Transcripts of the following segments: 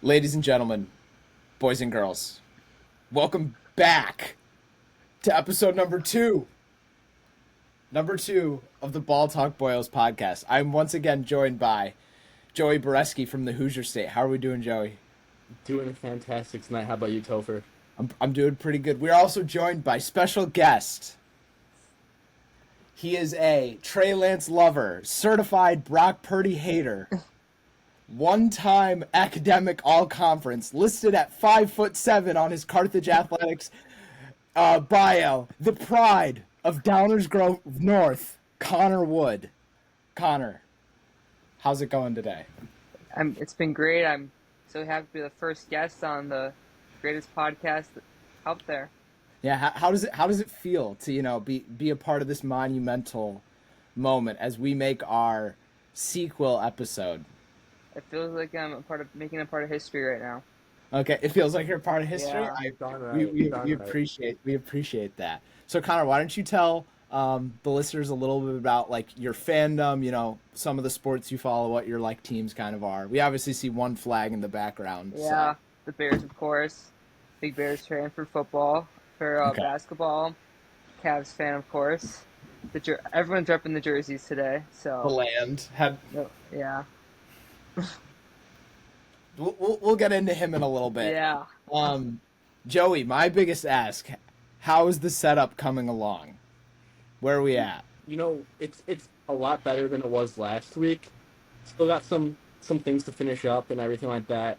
Ladies and gentlemen, boys and girls, welcome back to episode number two of the Ball Talk Boyos podcast. I'm once again joined by Joey Boreski from the Hoosier State. How are we doing, Joey? Doing fantastic tonight. How about you, Topher? I'm doing pretty good. We're also joined by special guest. He is a Trey Lance lover, certified Brock Purdy hater, one-time academic all-conference, listed at 5'7" on his Carthage Athletics bio, the pride of Downers Grove North, Connor Wood. Connor, how's it going today? It's been great. I'm so happy to be the first guest on the greatest podcast out there. Yeah, how does it feel to be a part of this monumental moment as we make our sequel episode? It feels like I'm making a part of history right now. Okay, it feels like you're part of history. Yeah. Darn We, right. we, Darn we right. appreciate that. So Connor, why don't you tell the listeners a little bit about like your fandom, some of the sports you follow, what your like teams kind of are. We obviously see one flag in the background. Yeah, So. the Bears, of course. Big Bears fan for football, for Okay. basketball. Cavs fan, of course. Everyone's repping the jerseys today, The so land had. yeah, We'll get into him in a little bit. yeah. Um, Joey, my biggest ask: how is the setup coming along? Where are we at? It's a lot better than it was last week. Still got some things to finish up and everything like that.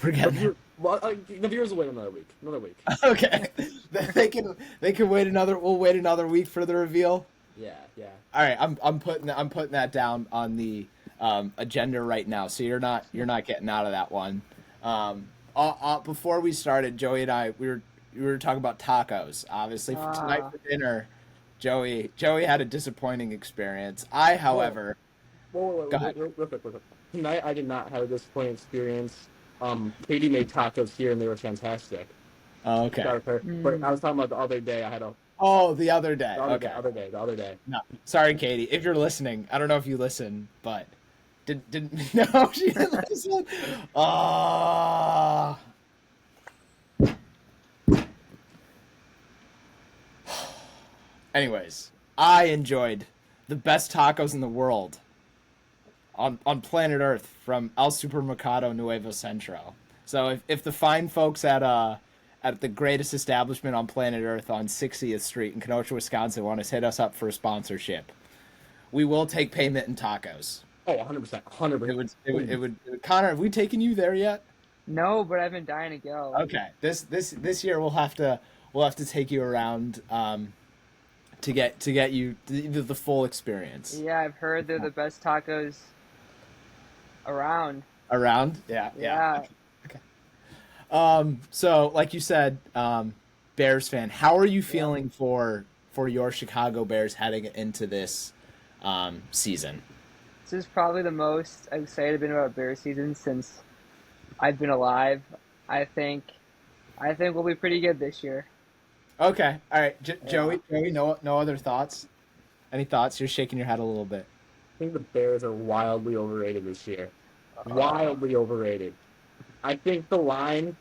We're getting there. The viewers will wait another week. Another week. Okay, they can wait another. We'll wait another week for the reveal. Yeah, yeah. All right, I'm putting that down on the agenda right now. So you're not getting out of that one. Before we started, Joey and I we were talking about tacos. Obviously, for tonight Uh, for dinner, Joey had a disappointing experience. I, Whoa, however, whoa, go whoa, ahead. real quick, real quick. Tonight I did not have a disappointing experience. Katie made tacos here and they were fantastic. Oh, okay. Shout out to her. But I mm, was talking about the other day. Oh, the other day. Okay. The other day. No, sorry, Katie. If you're listening, I don't know if you listen, but didn't no, she didn't listen. Ah. Anyways, I enjoyed the best tacos in the world on planet Earth from El Supermercado Nuevo Centro. So if the fine folks at the greatest establishment on planet Earth on 60th Street in Kenosha, Wisconsin want to hit us up for a sponsorship, we will take payment in tacos. Oh, 100%. 100%. Connor, have we taken you there yet? no, but I've been dying to go. Okay. This year we'll have to take you around to get you the full experience. Yeah, I've heard they're the best tacos around. Around? Yeah, yeah. Yeah, Okay. So like you said, Bears fan, how are you yeah. feeling for your Chicago Bears heading into this season? This is probably the most excited I've been about Bear season since I've been alive. I think I think we'll be pretty good this year. Okay. All right. Yeah. Joey, no other thoughts? Any thoughts? You're shaking your head a little bit. I think the Bears are wildly overrated this year. Uh, Wildly overrated. I think the line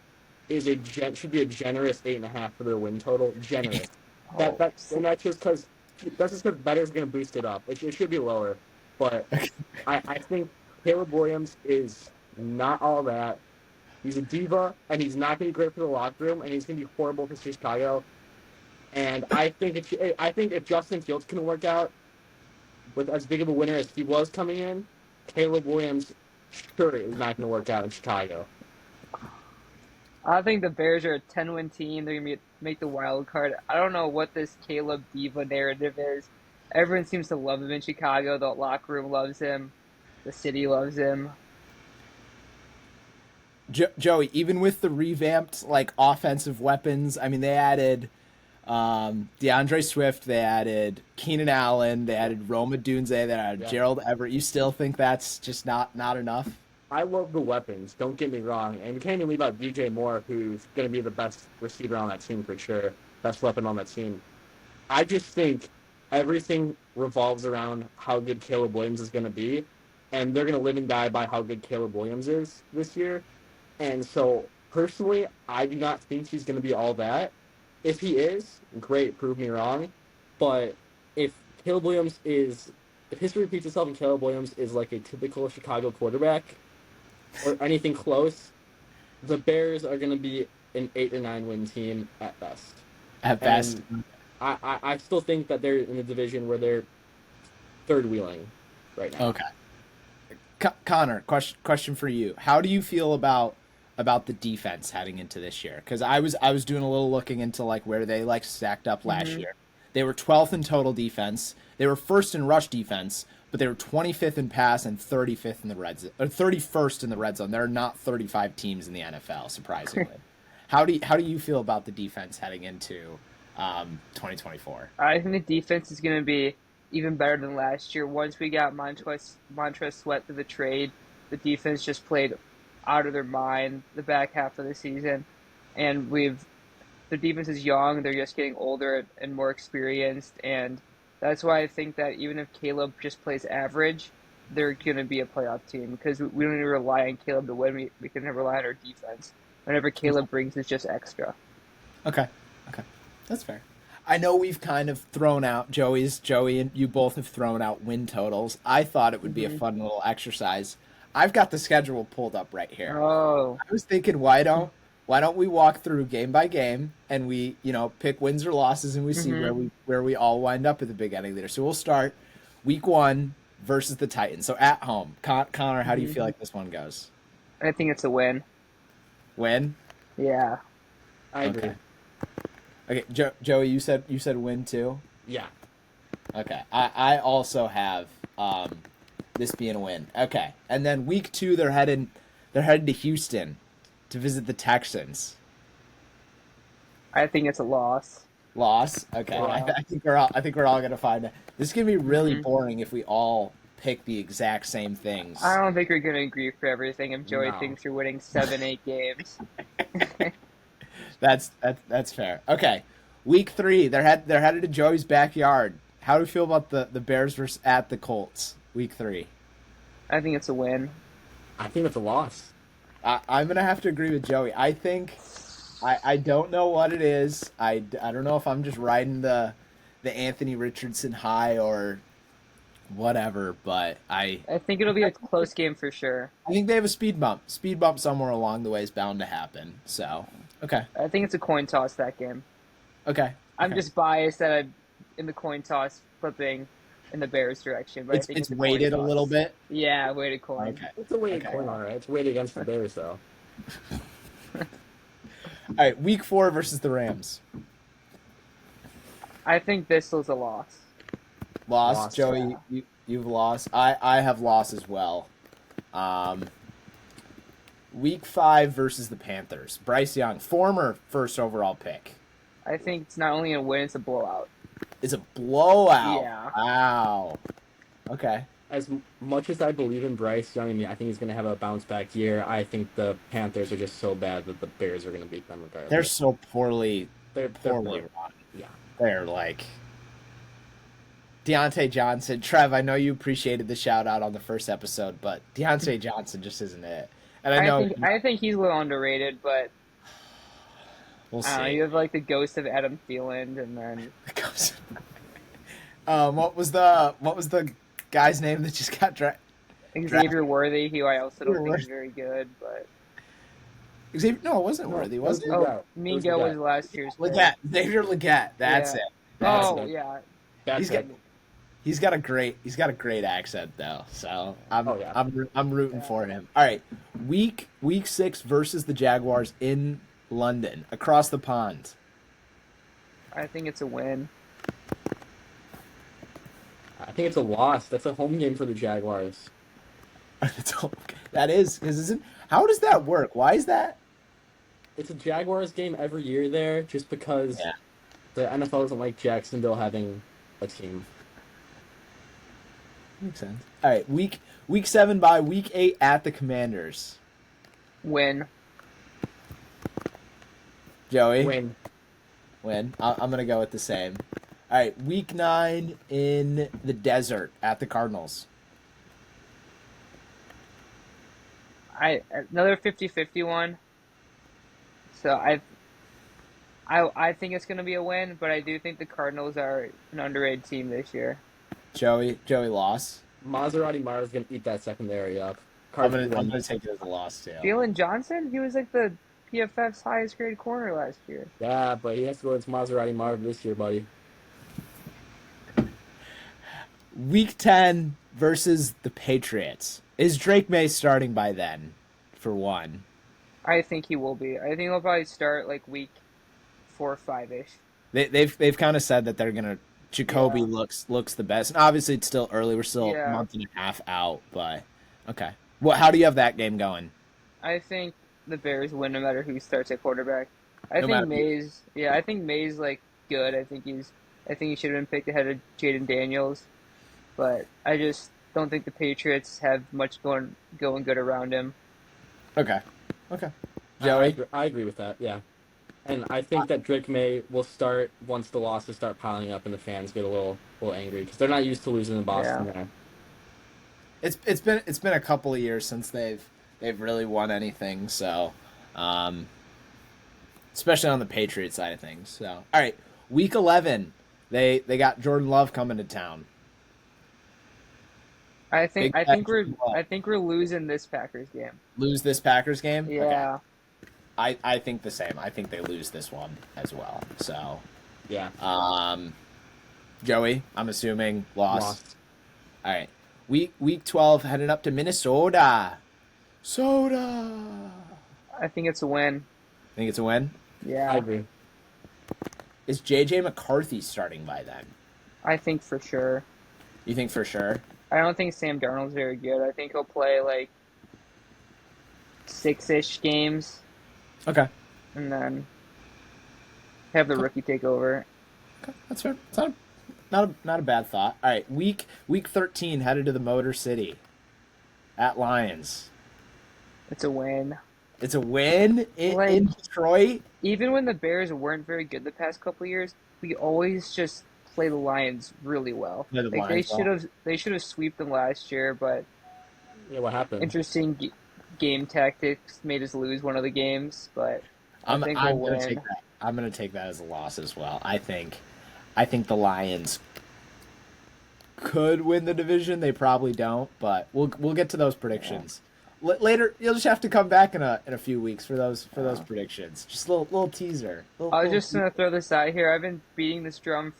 should be a generous 8.5 for their win total. Generous. oh, And that's just because better's gonna boost it up. It should be lower, but I think Caleb Williams is not all that. He's a diva, and he's not gonna be great for the locker room, and he's gonna be horrible for Chicago. And I think if Justin Fields can work out with as big of a winner as he was coming in, Caleb Williams sure is not going to work out in Chicago. I think the Bears are a 10-win team. They're gonna make the wild card. I don't know what this Caleb Diva narrative is. Everyone seems to love him in Chicago. The locker room loves him. The city loves him. Joey, even with the revamped like offensive weapons, I mean they added DeAndre Swift, they added Keenan Allen, they added Roma Dunze, they added Yeah, Gerald Everett. You still think that's just not enough? I love the weapons. Don't get me wrong, and we can't even leave out DJ Moore, who's going to be the best receiver on that team for sure, best weapon on that team. I just think everything revolves around how good Caleb Williams is going to be, and they're going to live and die by how good Caleb Williams is this year. And so, personally, I do not think he's going to be all that. If he is, great, prove me wrong. But if Caleb Williams is, if history repeats itself and Caleb Williams is like a typical Chicago quarterback or anything close, the Bears are going to be an 8 or 9 win team at best. At best. And I still think that they're in a division where they're third wheeling right now. Okay. Connor, question for you. How do you feel about the defense heading into this year? Because I was doing a little looking into like where they like stacked up last Mm-hmm. year. They were 12th in total defense. They were first in rush defense, but they were 25th in pass and 35th in the red zone, or 31st in the red zone. There are not 35 teams in the NFL, surprisingly. How do you feel about the defense heading into 2024? I think the defense is going to be even better than last year. Once we got Montrez Sweat to the trade, the defense just played out of their mind the back half of the season, and the defense is young. They're just getting older and more experienced, and that's why I think that even if Caleb just plays average, they're going to be a playoff team because we don't need to rely on Caleb to win. We can rely on our defense. Whenever Caleb brings, it's just extra. Okay. Okay. That's fair. I know we've kind of thrown out Joey and you both have thrown out win totals. I thought it would be a Mm-hmm. fun little exercise. I've got the schedule pulled up right here. Oh, I was thinking why don't we walk through game by game and we, pick wins or losses and we see mm-hmm. where we all wind up at the beginning there. So we'll start week 1 versus the Titans. So at home. Connor, how do you Mm-hmm. feel like this one goes? I think it's a win. Win? Yeah. I agree. Okay. Okay, Joey, you said win too? Yeah. Okay. I also have this being a win. Okay. And then week 2 they're headed to Houston to visit the Texans. I think it's a loss. Loss. Okay. Yeah. I think we're all gonna find it. This is gonna be really Mhm. boring if we all pick the exact same things. I don't think we're going to agree for everything if Joey No. thinks you're winning 7-8 games. That's fair. Okay. Week 3 they're headed to Joey's backyard. How do you feel about the Bears versus at the Colts? Week 3. I think it's a win. I think it's a loss. I'm gonna have to agree with Joey. I think I don't know what it is. I don't know if I'm just riding the Anthony Richardson high or whatever, but I think it'll be a close game for sure. think they have a speed bump. Speed bump somewhere along the way is bound to happen. So okay, I think it's a coin toss that game. okay. I'm Okay. just biased that I'm in the coin toss flipping in the Bears direction, but I think It's it's a weighted coin a toss. little bit. Yeah, weighted coin. Okay. It's a weighted Okay. coin, all right. It's weighted against the Bears, though. All right. Week 4 versus the Rams. I think this was a loss. Lost, Joey. yeah. You've lost. I have lost as well. Week 5 versus the Panthers. Bryce Young, former first overall pick. I think it's not only a win, it's a blowout. It's a blowout. Yeah. Wow. Okay. As much as I believe in Bryce Young, I think he's going to have a bounce back year. I think the Panthers are just so bad that the Bears are going to beat them regardless. They're so poorly They're poorly poor. run. Yeah. They're like Deontay Johnson. Trev, I know you appreciated the shout out on the first episode, but Deontay Johnson just isn't it. And I know I think he's a little underrated, but we'll I don't know, see. you have like the ghost of Adam Thielen, and then What was the guy's name that just got drafted? Xavier Worthy, who I also don't Xavier think is very good, but Xavier, no, it wasn't Worthy, was it? Leggett. oh, Mingo Leggett. was last year's pick. Leggett, Xavier Leggett. That's Yeah. it. That's Oh it. yeah, Bad He's pick. He's got a great accent though. So I'm Oh, yeah. I'm rooting for him. All right, week 6 versus the Jaguars in London, across the pond. I think it's a win. I think it's a loss. That's a home game for the Jaguars. That is because isn't how does that work? Why is that? It's a Jaguars game every year there, just because Yeah. the NFL doesn't like Jacksonville having a team. Makes sense. All right, week 7 by week 8 at the Commanders. Win. Joey, Win. I'm gonna go with the same. All right, week 9 in the desert at the Cardinals. Another 50-50 one. So I think it's going to be a win, but I do think the Cardinals are an underrated team this year. Joey lost. Maserati Mara's gonna eat that secondary up. I'm Cards gonna I'm win. gonna take it as a loss too. Jalen Johnson, he was like the PFF's highest grade corner last year. Yeah, but he has to go against Maserati Mara this year, buddy. Week 10 versus the Patriots. Is Drake May starting by then? For one. I think he will be. I think he'll probably start like week 4 or 5 ish. They've kind of said that they're gonna. Jacoby Yeah. looks the best, and obviously it's still early. We're still a Yeah. month and a half out, but okay. Well, how do you have that game going? I think the Bears win no matter who starts at quarterback. I No think matter who. Mays, yeah, I think Mays like good. I think he should have been picked ahead of Jaden Daniels, but I just don't think the Patriots have much going good around him. Okay. Okay. I Joey. agree, I agree with that. Yeah, and I think that Drake May will start once the losses start piling up and the fans get a little angry because they're not used to losing in Boston. Yeah. There. It's been a couple of years since they've really won anything, so especially on the Patriot side of things. So all right, week 11, they got Jordan Love coming to town. I think Big I bad think we're Jordan Love. I think we're losing this Packers game. Lose this Packers game? Okay. Yeah. I think the same. I think they lose this one as well. So Yeah, Joey, I'm assuming loss. lost. All right. Week 12 headed up to Minnesota. Soda. I think it's a win. Think it's a win? Yeah. I agree. Is JJ McCarthy starting by then? I think for sure. You think for sure? I don't think Sam Darnold's very good. I think he'll play like 6-ish games Okay. and then have the rookie take over. Okay. That's fair. It's not a bad thought. All right. Week 13 headed to the Motor City at Lions. It's a win. It's a win in Like- Detroit. Even when the Bears weren't very good the past couple of years, we always just play the Lions really well. Play the Like Lions well. they should have swept them last year, but Yeah, what happened? interesting game tactics made us lose one of the games. But I think I'm we'll gonna win. take that. I'm gonna take that as a loss as well. I think the Lions could win the division. They probably don't, but we'll get to those predictions later. You'll just have to come back in a few weeks for those predictions. Just a little teaser. I was just gonna throw this out here. I've been beating this drum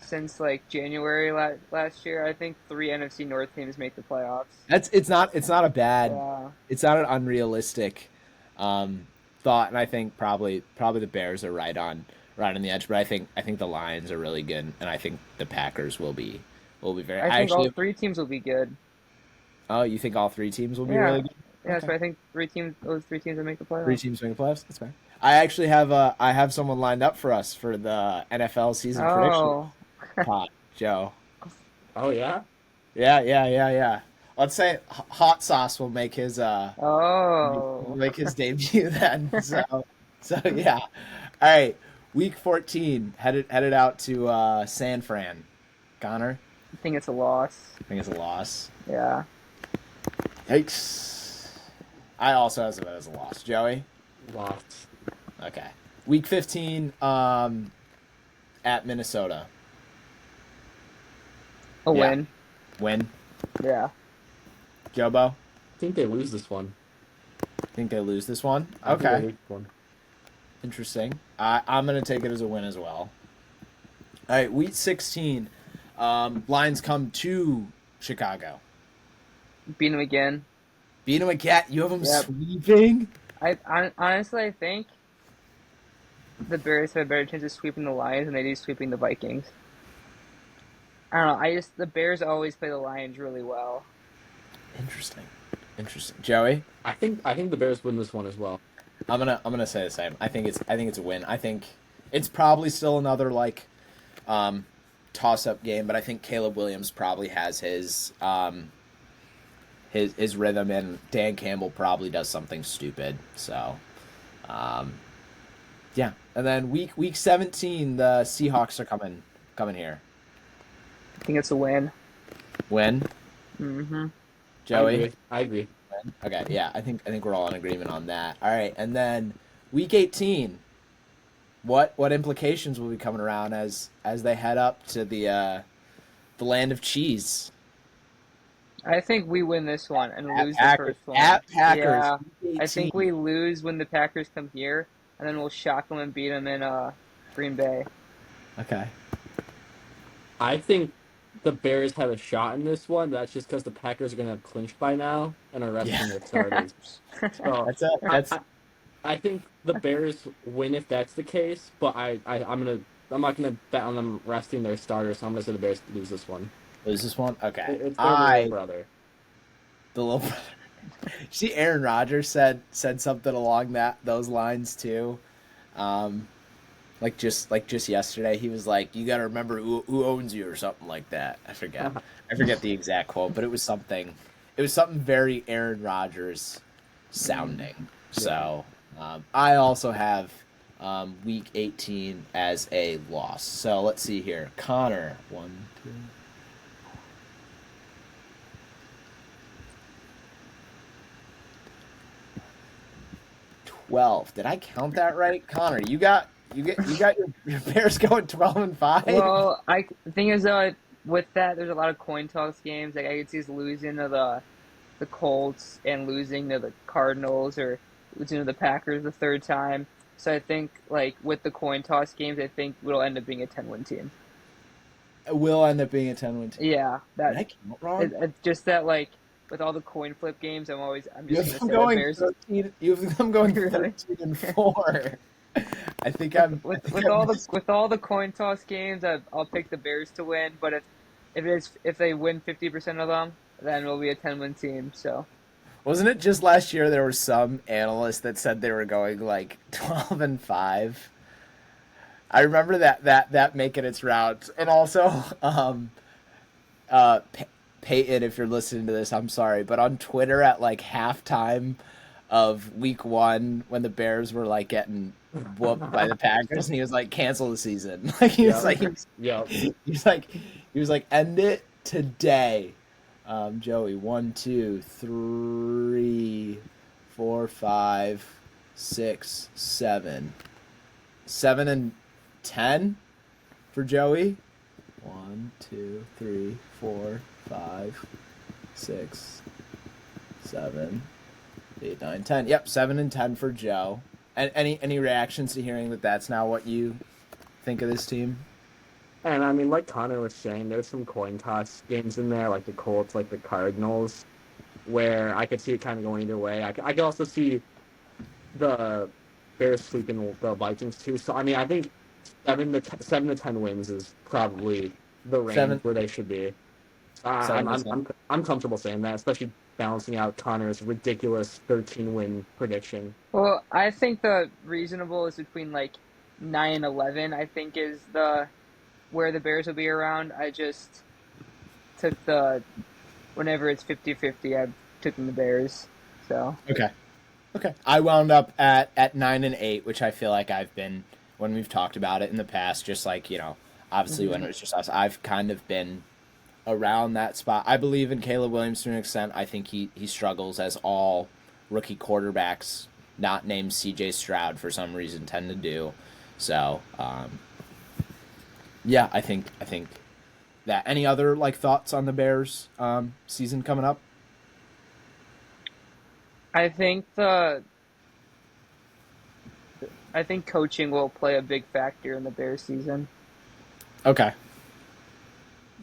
since like January last year. I think 3 NFC North teams make the playoffs. It's not a bad. Yeah. It's not an unrealistic thought, and I think probably the Bears are right on the edge. But I think the Lions are really good, and I think the Packers will be very. I think all 3 teams will be good. Oh, you think all 3 teams will be Yeah. really good? Yeah, Okay. so I think those three teams will make the playoffs. 3 teams make the playoffs. That's fair. I actually have someone lined up for us for the NFL season prediction Oh, pot, Joe. Oh yeah. Yeah. Let's say Hot Sauce will make his oh. make his debut then. So yeah. All right. Week 14 headed out to San Fran. Connor, I think it's a loss. I think it's a loss. Yeah. Yikes. I also have it as a loss. Joey? Lost. Okay. Week 15 at Minnesota. A Yeah. win. Win. Yeah. Jobo? I think they lose this one. Think they lose this one? I think they Okay. lose this one. Interesting. I'm going to take it as a win as well. All right, week 16. Lions come to Chicago. Beat them again. Beat them again. You have them Yep. sweeping? Honestly, I think the Bears have a better chance of sweeping the Lions than they do sweeping the Vikings. I don't know. The Bears always play the Lions really well. Interesting. Joey? I think the Bears win this one as well. I'm gonna say the same. I think it's a win. I think it's probably still another toss up game, but I think Caleb Williams probably has his rhythm, and Dan Campbell probably does something stupid. So, yeah. And then week 17, the Seahawks are coming here. I think it's a win. Win, Mm-hmm. Joey. I agree. win. Okay, yeah, I think we're all in agreement on that. All right, and then week 18. What implications will be coming around as they head up to the land of cheese? I think we win this one and At lose the Packers. first one. At Packers. Yeah, Week I think 18. we lose when the Packers come here, and then we'll shock them and beat them in Green Bay. Okay. I think the Bears have a shot in this one. That's just because the Packers are going to have clinched by now and are Yeah. resting their starters. So That's it. I, That's I, I think the Bears win if that's the case, but I'm not gonna bet on them resting their starters, so I'm gonna say the Bears lose this one. lose this one. Okay. It's their little I brother. the little brother. See, Aaron Rodgers said something along those lines too. Um, like just yesterday, he was like, "You got to remember who owns you" or something like that. I forget. I forget the exact quote, but it was something. It was something very Aaron Rodgers sounding. So I also have week 18 as a loss. So let's see here. Connor, 1, 2. 12. Did I count that right? Connor, you got your Bears going 12-5? Well, the thing is though, with that, there's a lot of coin toss games. Like I could see us losing to the Colts and losing to the Cardinals or losing to the Packers the third time. So I think like with the coin toss games, I think it'll end up being a 10-win team. It will end up being a 10-win team. Yeah, Did I that count wrong? it's just that like with all the coin flip games, I'm You just have gonna them say the going Bears 13. You have them going really 13-4. I think I'm. I think with I'm all the just- with all the coin toss games. I'll pick the Bears to win, but if they win 50% of them, then it'll be a 10-win team. So Wasn't it just last year there were some analysts that said they were going like 12-5? I remember that making its rounds, and also uh, Peyton, if you're listening to this, I'm sorry, but on Twitter at like halftime of week 1 when the Bears were like getting whooped by the Packers, and he was like, "Cancel the season." Like he was Yep. like, Yep. he was like, "End it today." Joey, 1, 2, 3, 4, 5, 6, 7, 7-10 for Joey. 1, 2, 3, 4, 5, 6, 7, 8, 9, 10. Yep, 7-10 for Joe. And any reactions to hearing that that's now what you think of this team? And I mean, like Connor was saying, there's some coin toss games in there, like the Colts, like the Cardinals, where I could see it kind of going either way. I could also see the Bears sweeping the Vikings too. So I mean, I think 7 to 10 wins is probably the range Seven, where they should be. I'm seven to I'm ten. I'm I'm comfortable saying that, especially balancing out Connor's ridiculous 13-win prediction. well, I think the reasonable is between like 9 and 11. I think is the where the Bears will be around. I just took the whenever it's 50-50, I've taken the Bears. So Okay. Okay. I wound up at 9-8, which I feel like I've been when we've talked about it in the past. Just like obviously when hmm it was just us, I've kind of been around that spot. I believe in Caleb Williams to an extent. I think he struggles as all rookie quarterbacks not named C.J. Stroud for some reason tend to do. So yeah, I think that. Any other like thoughts on the Bears season coming up? I think the I think coaching will play a big factor in the Bears season. Okay.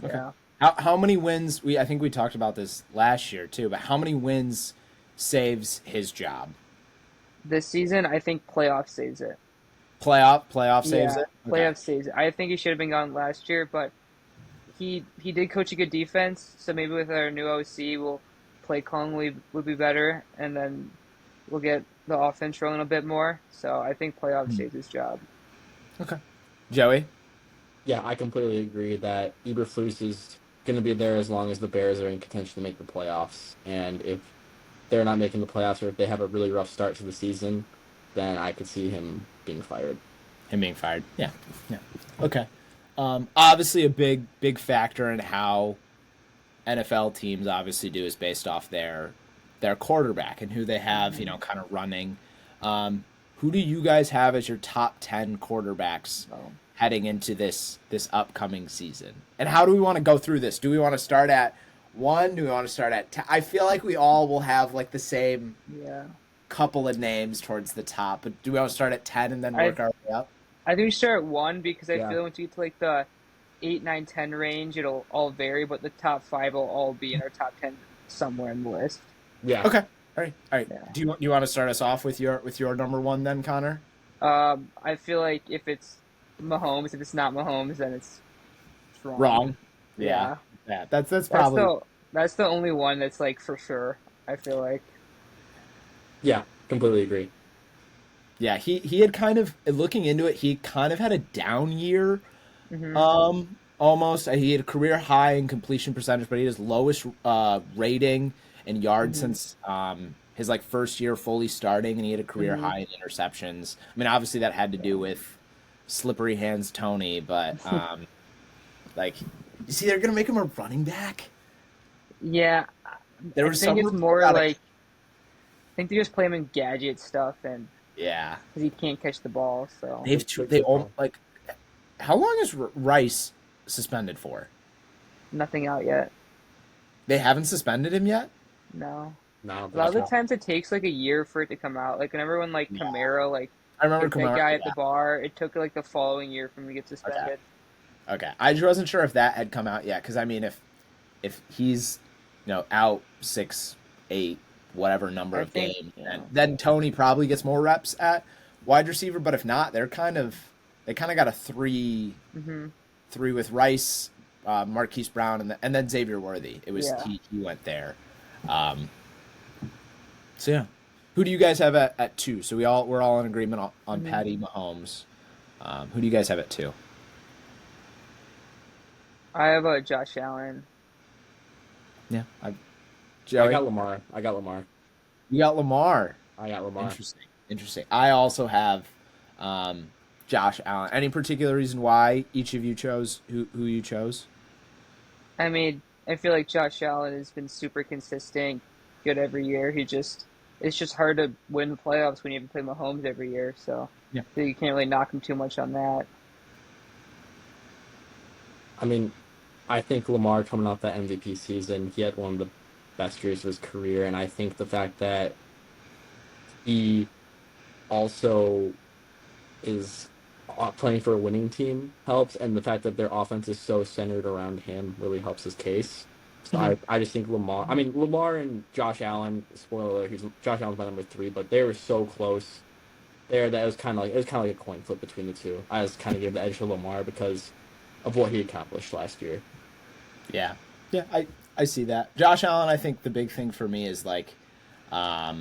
Okay. Yeah. How many wins I think we talked about this last year too, but how many wins saves his job? This season, I think playoff saves it. Playoff saves Yeah, it? Okay. playoff saves it. I think he should have been gone last year, but he did coach a good defense, so maybe with our new OC, we'll play calling would be better, and then we'll get the offense rolling a bit more. So I think playoff saves his job. Okay. Joey? Yeah, I completely agree that Eberflus is going to be there as long as the Bears are in contention to make the playoffs. And if they're not making the playoffs or if they have a really rough start to the season, then I could see him being fired. Him being fired. Yeah. Yeah. Okay. Obviously a big factor in how NFL teams obviously do is based off their their quarterback and who they have, kind of running. Who do you guys have as your top 10 quarterbacks So, heading into this upcoming season? And how do we want to go through this? Do we want to start at 1? Do we want to start at 10? I feel like we all will have like the same yeah. couple of names towards the top, but do we want to start at 10 and then work our way up? I think we start at 1 because I Yeah. feel once you get to like the 8, 9, 10 range, it'll all vary, but the top 5 will all be in our top 10 somewhere in the list. Yeah. Okay. All right. Yeah. Do you want to start us off with your number 1 then, Connor? I feel like if it's Mahomes, if it's not Mahomes, then it's wrong. Wrong. Yeah. Yeah. That's probably That's the only one that's like for sure, I feel like. Yeah. Completely agree. Yeah, he had kind of looking into it, he kind of had a down year. Hmm. Almost. He had a career high in completion percentage, but he had his lowest rating and yards since his like first year fully starting, and he had a career high in interceptions. I mean, obviously that had to do with slippery hands Tony, but like, you see, they're gonna make him a running back. Yeah. There I was think some it's more about like I think they just play him in gadget stuff and yeah, because he can't catch the ball, so they all like. How long is Rice suspended for? nothing out yet. They haven't suspended him yet. No. No. A lot of the times it takes like a year for it to come out. Like whenever when like Camaro like I remember hit that Kamara. guy at the bar, it took like the following year for him to get suspended. Okay, I just wasn't sure if that had come out yet, because I mean, if he's out 6, 8, whatever number I of think, games, yeah. then Tony probably gets more reps at wide receiver. But if not, they kind of got a 3 with Rice, Marquise Brown, and then Xavier Worthy. It was he went there. So yeah, who do you guys have at 2? So we're all in agreement on Patty Mahomes. Who do you guys have at 2? I have a Josh Allen. Yeah, I Joey. got Lamar. I got Lamar. You got Lamar. I got Lamar. Interesting. I also have Josh Allen. Any particular reason why each of you chose who you chose? I mean, I feel like Josh Allen has been super consistent, good every year. It's just hard to win the playoffs when you have to play Mahomes every year. So you can't really knock him too much on that. I mean, I think Lamar coming off that MVP season, he had one of the best years of his career, and I think the fact that he also is playing for a winning team helps, and the fact that their offense is so centered around him really helps his case. So I just think Lamar and Josh Allen, spoiler alert, Josh Allen's my number 3, but they were so close there that it was kind of like a coin flip between the two. I just kind of gave the edge to Lamar because of what he accomplished last year. Yeah, I see that. Josh Allen, I think the big thing for me is like, I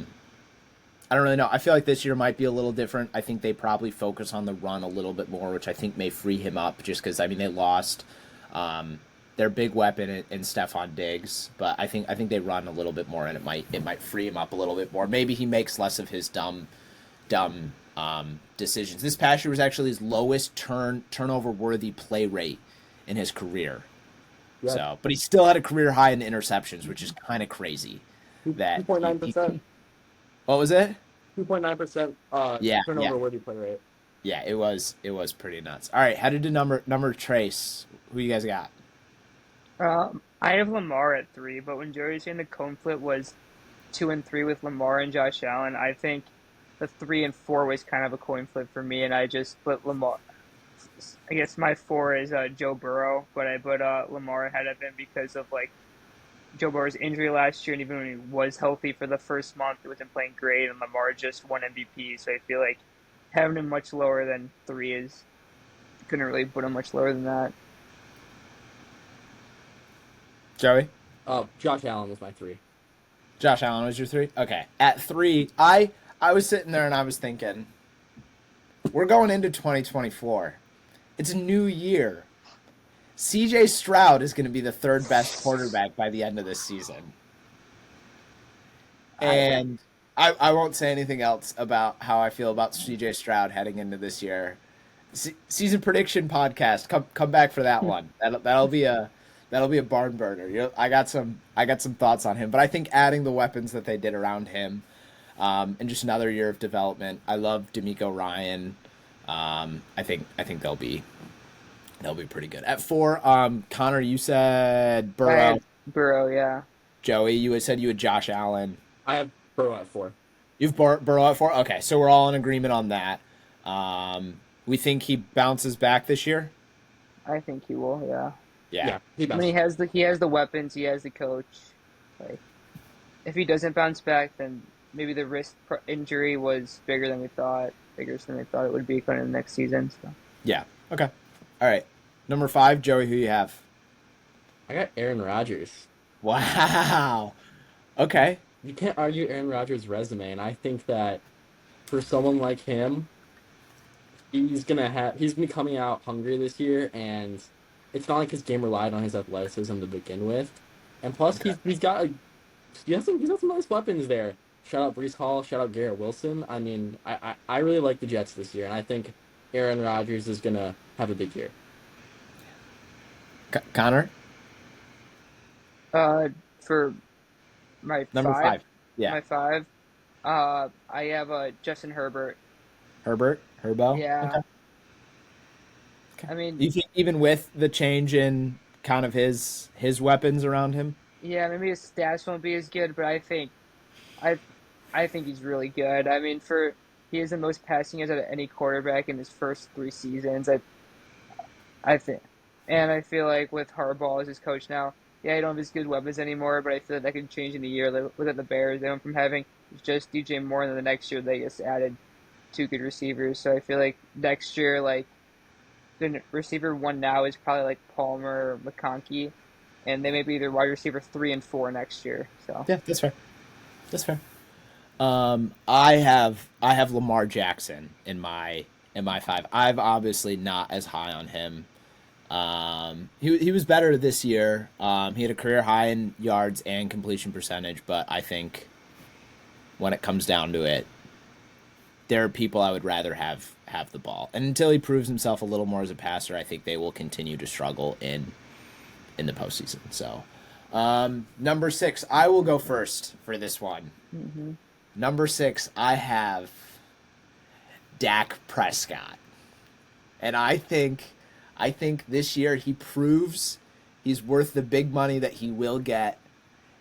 don't really know. I feel like this year might be a little different. I think they probably focus on the run a little bit more, which I think may free him up just because, I mean, they lost their big weapon in Stephon Diggs, but I think they run a little bit more, and it might free him up a little bit more. Maybe he makes less of his dumb decisions. This past year was actually his lowest turnover worthy play rate in his career. Yeah. So, but he still had a career high in interceptions, which is kind of crazy. That 2.9%. What was it? 2.9% turnover worthy play rate. Yeah, it was pretty nuts. All right, headed to number Trace. Who you guys got? I have Lamar at 3, but when Joey was saying the coin flip was 2 and 3 with Lamar and Josh Allen, I think the 3 and 4 was kind of a coin flip for me, and I just put Lamar. I guess my 4 is Joe Burrow, but I put Lamar ahead of him because of like Joe Burrow's injury last year, and even when he was healthy for the first month, he wasn't playing great, and Lamar just won MVP. So I feel like having him much lower than 3 is couldn't really put him much lower than that. Joey? Josh Allen was my 3. Josh Allen was your 3? Okay. At 3, I was sitting there and I was thinking, we're going into 2024. It's a new year. CJ Stroud is going to be the 3rd best quarterback by the end of this season. And I won't say anything else about how I feel about CJ Stroud heading into this year. Season prediction podcast. Come back for that one. That'll be a That'll be a barn burner. I got some thoughts on him, but I think adding the weapons that they did around him, and just another year of development. I love D'Amico Ryan. I think they'll be pretty good. At 4, Connor, you said I Burrow. had Burrow, yeah. Joey, you had said you had Josh Allen. I have Burrow at 4. You've Burrow at 4. Okay, so we're all in agreement on that. We think he bounces back this year. I think he will, yeah. Yeah. Yeah, he I mean, bounced. he has the weapons, he has the coach. Like, if he doesn't bounce back, then maybe the injury was bigger than we thought, bigger than we thought it would be going into the next season. So Yeah. Okay. All right. Number 5, Joey. Who you have? I got Aaron Rodgers. Wow. Okay. You can't argue Aaron Rodgers' resume, and I think that for someone like him, he's gonna be coming out hungry this year, and it's not like his game relied on his athleticism to begin with. And plus, Okay. he has some nice weapons there. Shout out Brees Hall. Shout out Garrett Wilson. I mean, I really like the Jets this year, and I think Aaron Rodgers is gonna have a big year. Connor. for my Number 5. Yeah. my five, I have Justin Herbert. Herbert. Herbo. Yeah, Okay. Okay. I mean, Do you think even with the change in kind of his weapons around him? yeah, maybe his stats won't be as good, but I, I think he's really good. I mean, he has the most passing yards out of any quarterback in his first 3 seasons. I think, and I feel like with Harbaugh as his coach now, yeah, I don't have as good weapons anymore, but I feel like that could change in a year. Like, look at the Bears; they went from having just DJ Moore, and then the next year they just added 2 good receivers. So I feel like next year, like the receiver one now is probably like Palmer or McConkey, and they may be either wide receiver 3 and 4 next year. So Yeah, that's fair. That's fair. I have Lamar Jackson in my 5. I've obviously not as high on him. He was better this year. He had a career high in yards and completion percentage, but I think when it comes down to it, there are people I would rather have the ball. And until he proves himself a little more as a passer, I think they will continue to struggle in the postseason. So, number 6, I will go first for this one. hmm Number 6, I have Dak Prescott. And I think this year he proves he's worth the big money that he will get.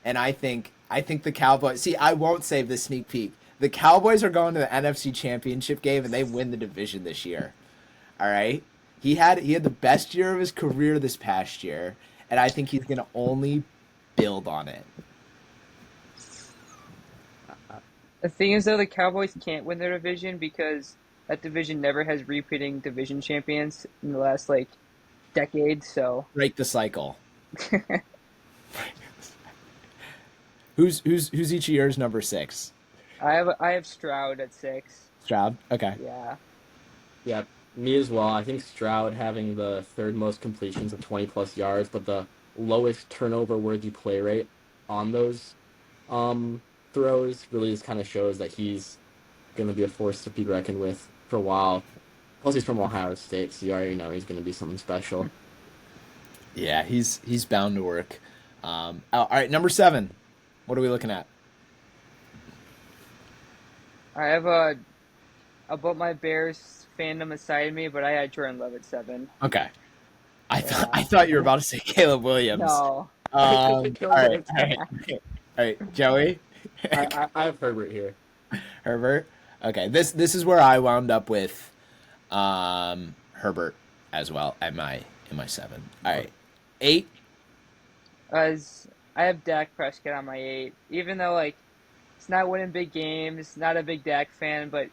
And I think the Cowboys, see, I won't save the sneak peek. The Cowboys are going to the NFC Championship game and they win the division this year. All right? He had the best year of his career this past year, and I think he's going to only build on it. The thing is, though, the Cowboys can't win their division because that division never has repeating division champions in the last like decade. So Break the cycle. Who's each of yours number 6? I have Stroud at 6. Stroud? Okay. Yeah, Yeah, me as well. I think Stroud having the third most completions of 20 plus yards, but the lowest turnover worthy play rate on those um throws really just kind of shows that he's going to be a force to be reckoned with for a while. Plus, he's from Ohio State, so you already know he's going to be something special. Yeah, he's bound to work. All right, number 7. What are we looking at? I have about my Bears fandom aside of me, but I had Jordan Love at 7. Okay. I thought Yeah, I thought you were about to say Caleb Williams. no, All right, all right, Joey, I have Herbert here. Herbert. Okay, this is where I wound up with Herbert as well at in my 7. All right, 8. as I have Dak Prescott on my 8, even though like he's not winning big games, not a big Dak fan, but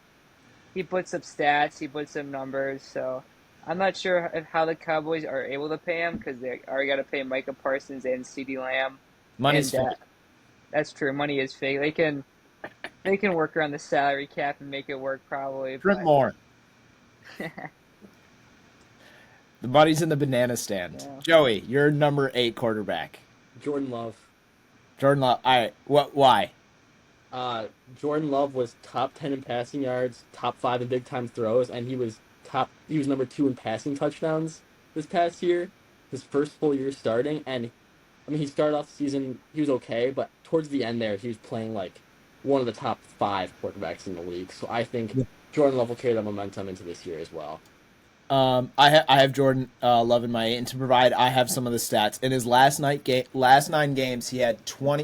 he puts up stats, he puts up numbers. So I'm not sure how the Cowboys are able to pay him because they already got to pay Micah Parsons and CeeDee Lamb Money's and fake. that's true. Money is fake. They can work around the salary cap and make it work probably. Print But more. The money's in the banana stand. yeah. Joey, you're number 8 quarterback. Jordan Love. Jordan Love. All right, what? Why? Jordan Love was top 10 in passing yards, top 5 in big time throws, and he was number 2 in passing touchdowns this past year. his first full year starting, and I mean, he started off the season, he was okay, but towards the end there, he was playing like one of the top 5 quarterbacks in the league. So I think Jordan Love will carry that momentum into this year as well. I have Jordan Love in my 8, and to provide, I have some of the stats. In his last 9 games, he had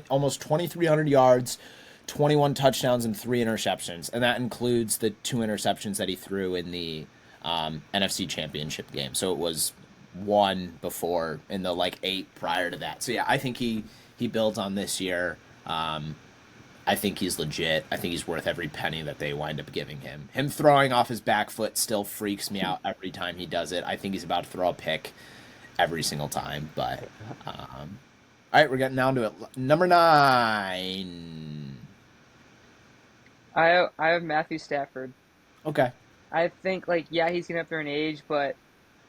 almost 2,300 yards, 21 touchdowns, and 3 interceptions, and that includes the 2 interceptions that he threw in the NFC Championship game. So it was one before in the 8 prior to that. So yeah, I think he builds on this year. I think he's legit. I think he's worth every penny that they wind up giving him. Him throwing off his back foot still freaks me out every time he does it. I think he's about to throw a pick every single time. But all right, we're getting down to it. Number 9. I have Matthew Stafford. Okay. I think he's getting up there in age, but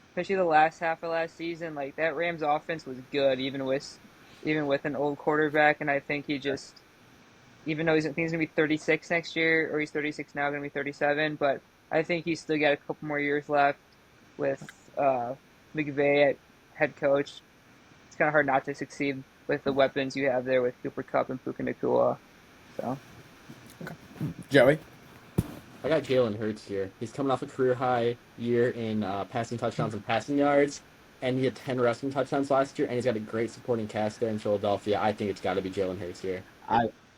especially the last half of last season, that Rams offense was good, even with an old quarterback, and I think he just, even though I think he's gonna be 36 next year, or he's 36 now, gonna be 37, but I think he's still got a couple more years left with McVay at head coach. It's kind of hard not to succeed with the weapons you have there with Cooper Kupp and Puka Nacua. So, okay. Joey? I got Jalen Hurts here. He's coming off a career high year in passing touchdowns and passing yards, and he had 10 rushing touchdowns last year, and he's got a great supporting cast there in Philadelphia. I think it's got to be Jalen Hurts here.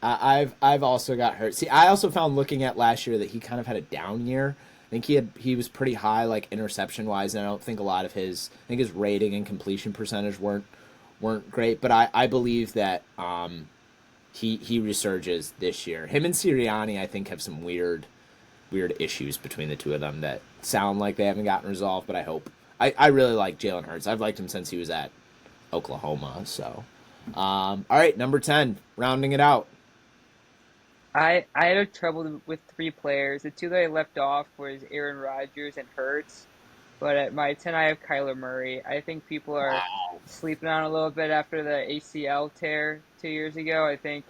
I've also got Hurts. See, I also found looking at last year that he kind of had a down year. I think he was pretty high interception wise, and I don't think a lot of his rating and completion percentage weren't great. But I believe that he resurges this year. Him and Sirianni, I think, have some weird issues between the two of them that sound like they haven't gotten resolved, but I hope. I really like Jalen Hurts. I've liked him since he was at Oklahoma. So, all right, number 10, rounding it out. I had trouble with 3 players. The 2 that I left off was Aaron Rodgers and Hurts, but at my 10 I have Kyler Murray. I think people are sleeping on a little bit after the ACL tear 2 years ago. I think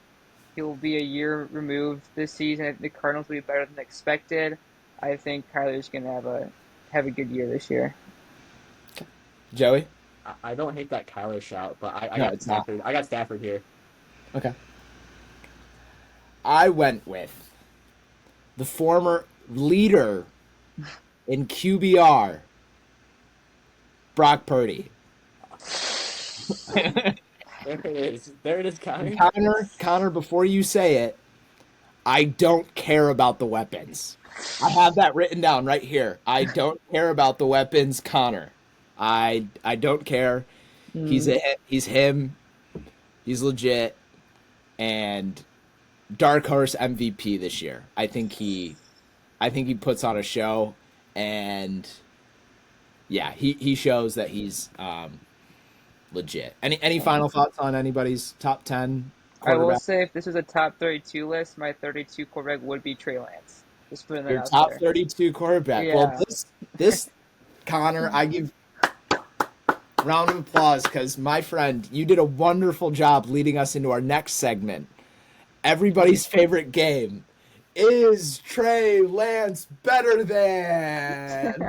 he will be a year removed this season. I think the Cardinals will be better than expected. I think Kyler's going to have a good year this year. Joey? I don't hate that Kyler shout, but I got Stafford. I got Stafford here. Okay. I went with the former leader in QBR, Brock Purdy. There it is. There it is, Connor. Connor, before you say it, I don't care about the weapons. I have that written down right here. I don't care about the weapons, Connor. I don't care. He's him. He's legit, and dark horse MVP this year. I think he puts on a show, and yeah, he shows that he's legit. Any final thoughts on anybody's top 10 quarterback? I will say, if this was a top 32 list, my 32 quarterback would be Trey Lance. Just putting that Your out top there. 32 quarterback. Yeah. Well, this Connor, I give round of applause because, my friend, you did a wonderful job leading us into our next segment. Everybody's favorite game. Is Trey Lance better than?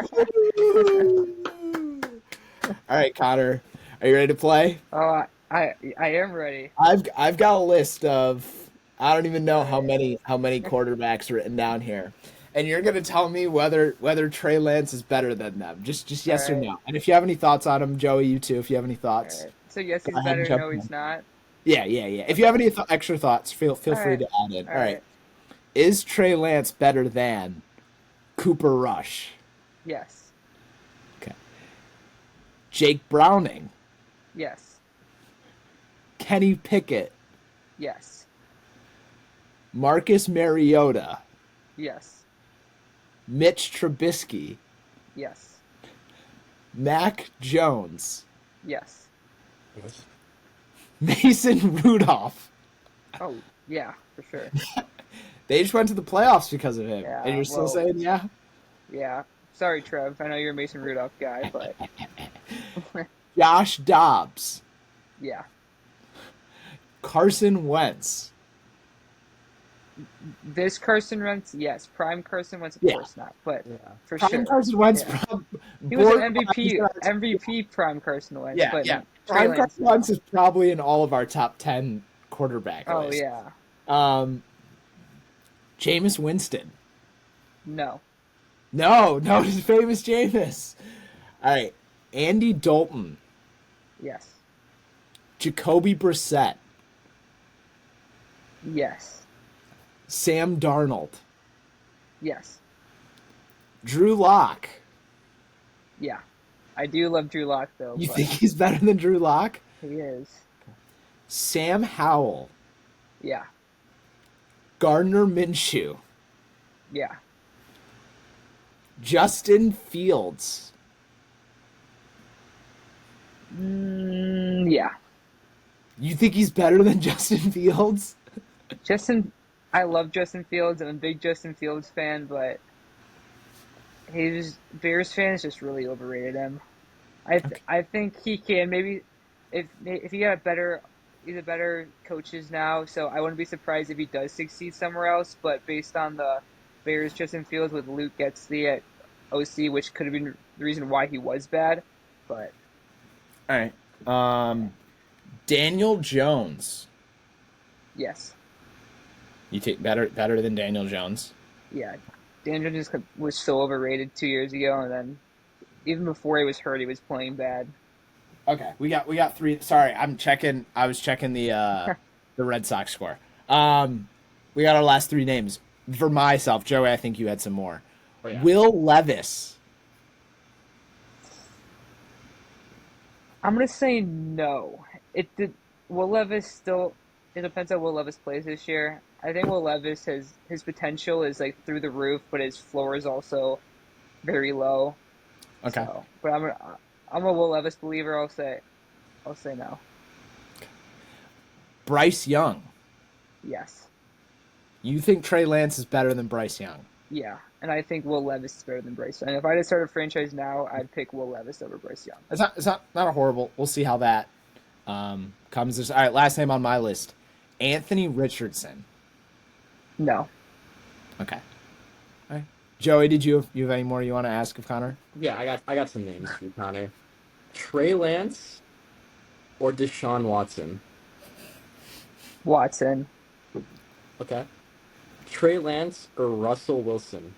All right, Connor, are you ready to play? Oh, I am ready. I've got a list of, I don't even know how many quarterbacks written down here, and you're gonna tell me whether Trey Lance is better than them. Just yes or no. And if you have any thoughts on him, Joey, you too. If you have any thoughts, Right. So yes, he's better. No, he's not. Yeah. If you have any extra thoughts, feel free to add in. All right. Is Trey Lance better than Cooper Rush? Yes. Okay. Jake Browning? Yes. Kenny Pickett? Yes. Marcus Mariota? Yes. Mitch Trubisky? Yes. Mac Jones? Yes. Mason Rudolph? Oh, yeah, for sure. They just went to the playoffs because of him. Yeah, And you're still saying yeah? Yeah. Sorry, Trev. I know you're a Mason Rudolph guy, but Josh Dobbs? yeah. Carson Wentz? This Carson Wentz, yes. Prime Carson Wentz, of course not. But for Prime sure. Carson Wentz, Yeah. He was an Borderline. MVP prime Carson Wentz, Yeah, but yeah. Trey Prime Lance Carson Wentz no. is probably in all of our top 10 quarterback Oh lists. yeah, Um, Jameis Winston. no, No, no, he's famous Jameis. All right. Andy Dalton. yes, Jacoby Brissett. yes, Sam Darnold. yes, Drew Lock. yeah. I do love Drew Lock though, You but think he's better than Drew Lock? he is. Sam Howell. Yeah, Gardner Minshew. yeah. Justin Fields. Yeah. You think he's better than Justin Fields? Justin, I love Justin Fields. I'm a big Justin Fields fan, but Bears fans just really overrated him. I think he can maybe if he got he's a better coaches now. So I wouldn't be surprised if he does succeed somewhere else. But based on the Bears Justin Fields with Luke Getsley at OC, which could have been the reason why he was bad, but All right. Daniel Jones. yes, You think better than Daniel Jones? yeah. Daniel just was so overrated 2 years ago, and then even before he was hurt, he was playing bad. Okay, we got three. Sorry, I was checking the Red Sox score. We got our last three names. For myself, Joey, I think you had some more. Oh, yeah. Will Levis. I'm gonna say no. It did. Will Levis still? It depends on Will Levis plays this year. I think Will Levis has his potential is like through the roof, but his floor is also very low. Okay. So, but I'm a Will Levis believer. I'll say no. Bryce Young. Yes. You think Trey Lance is better than Bryce Young? Yeah, and I think Will Levis is better than Bryce Young. And if I had to start a franchise now, I'd pick Will Levis over Bryce Young. It's not a horrible. We'll see how that comes. All right, last name on my list, Anthony Richardson. No. Okay. All right. Joey, did you have any more you want to ask of Connor? Yeah, I got some names for you, Connor. Trey Lance or Deshaun Watson? Watson. Okay. Trey Lance or Russell Wilson?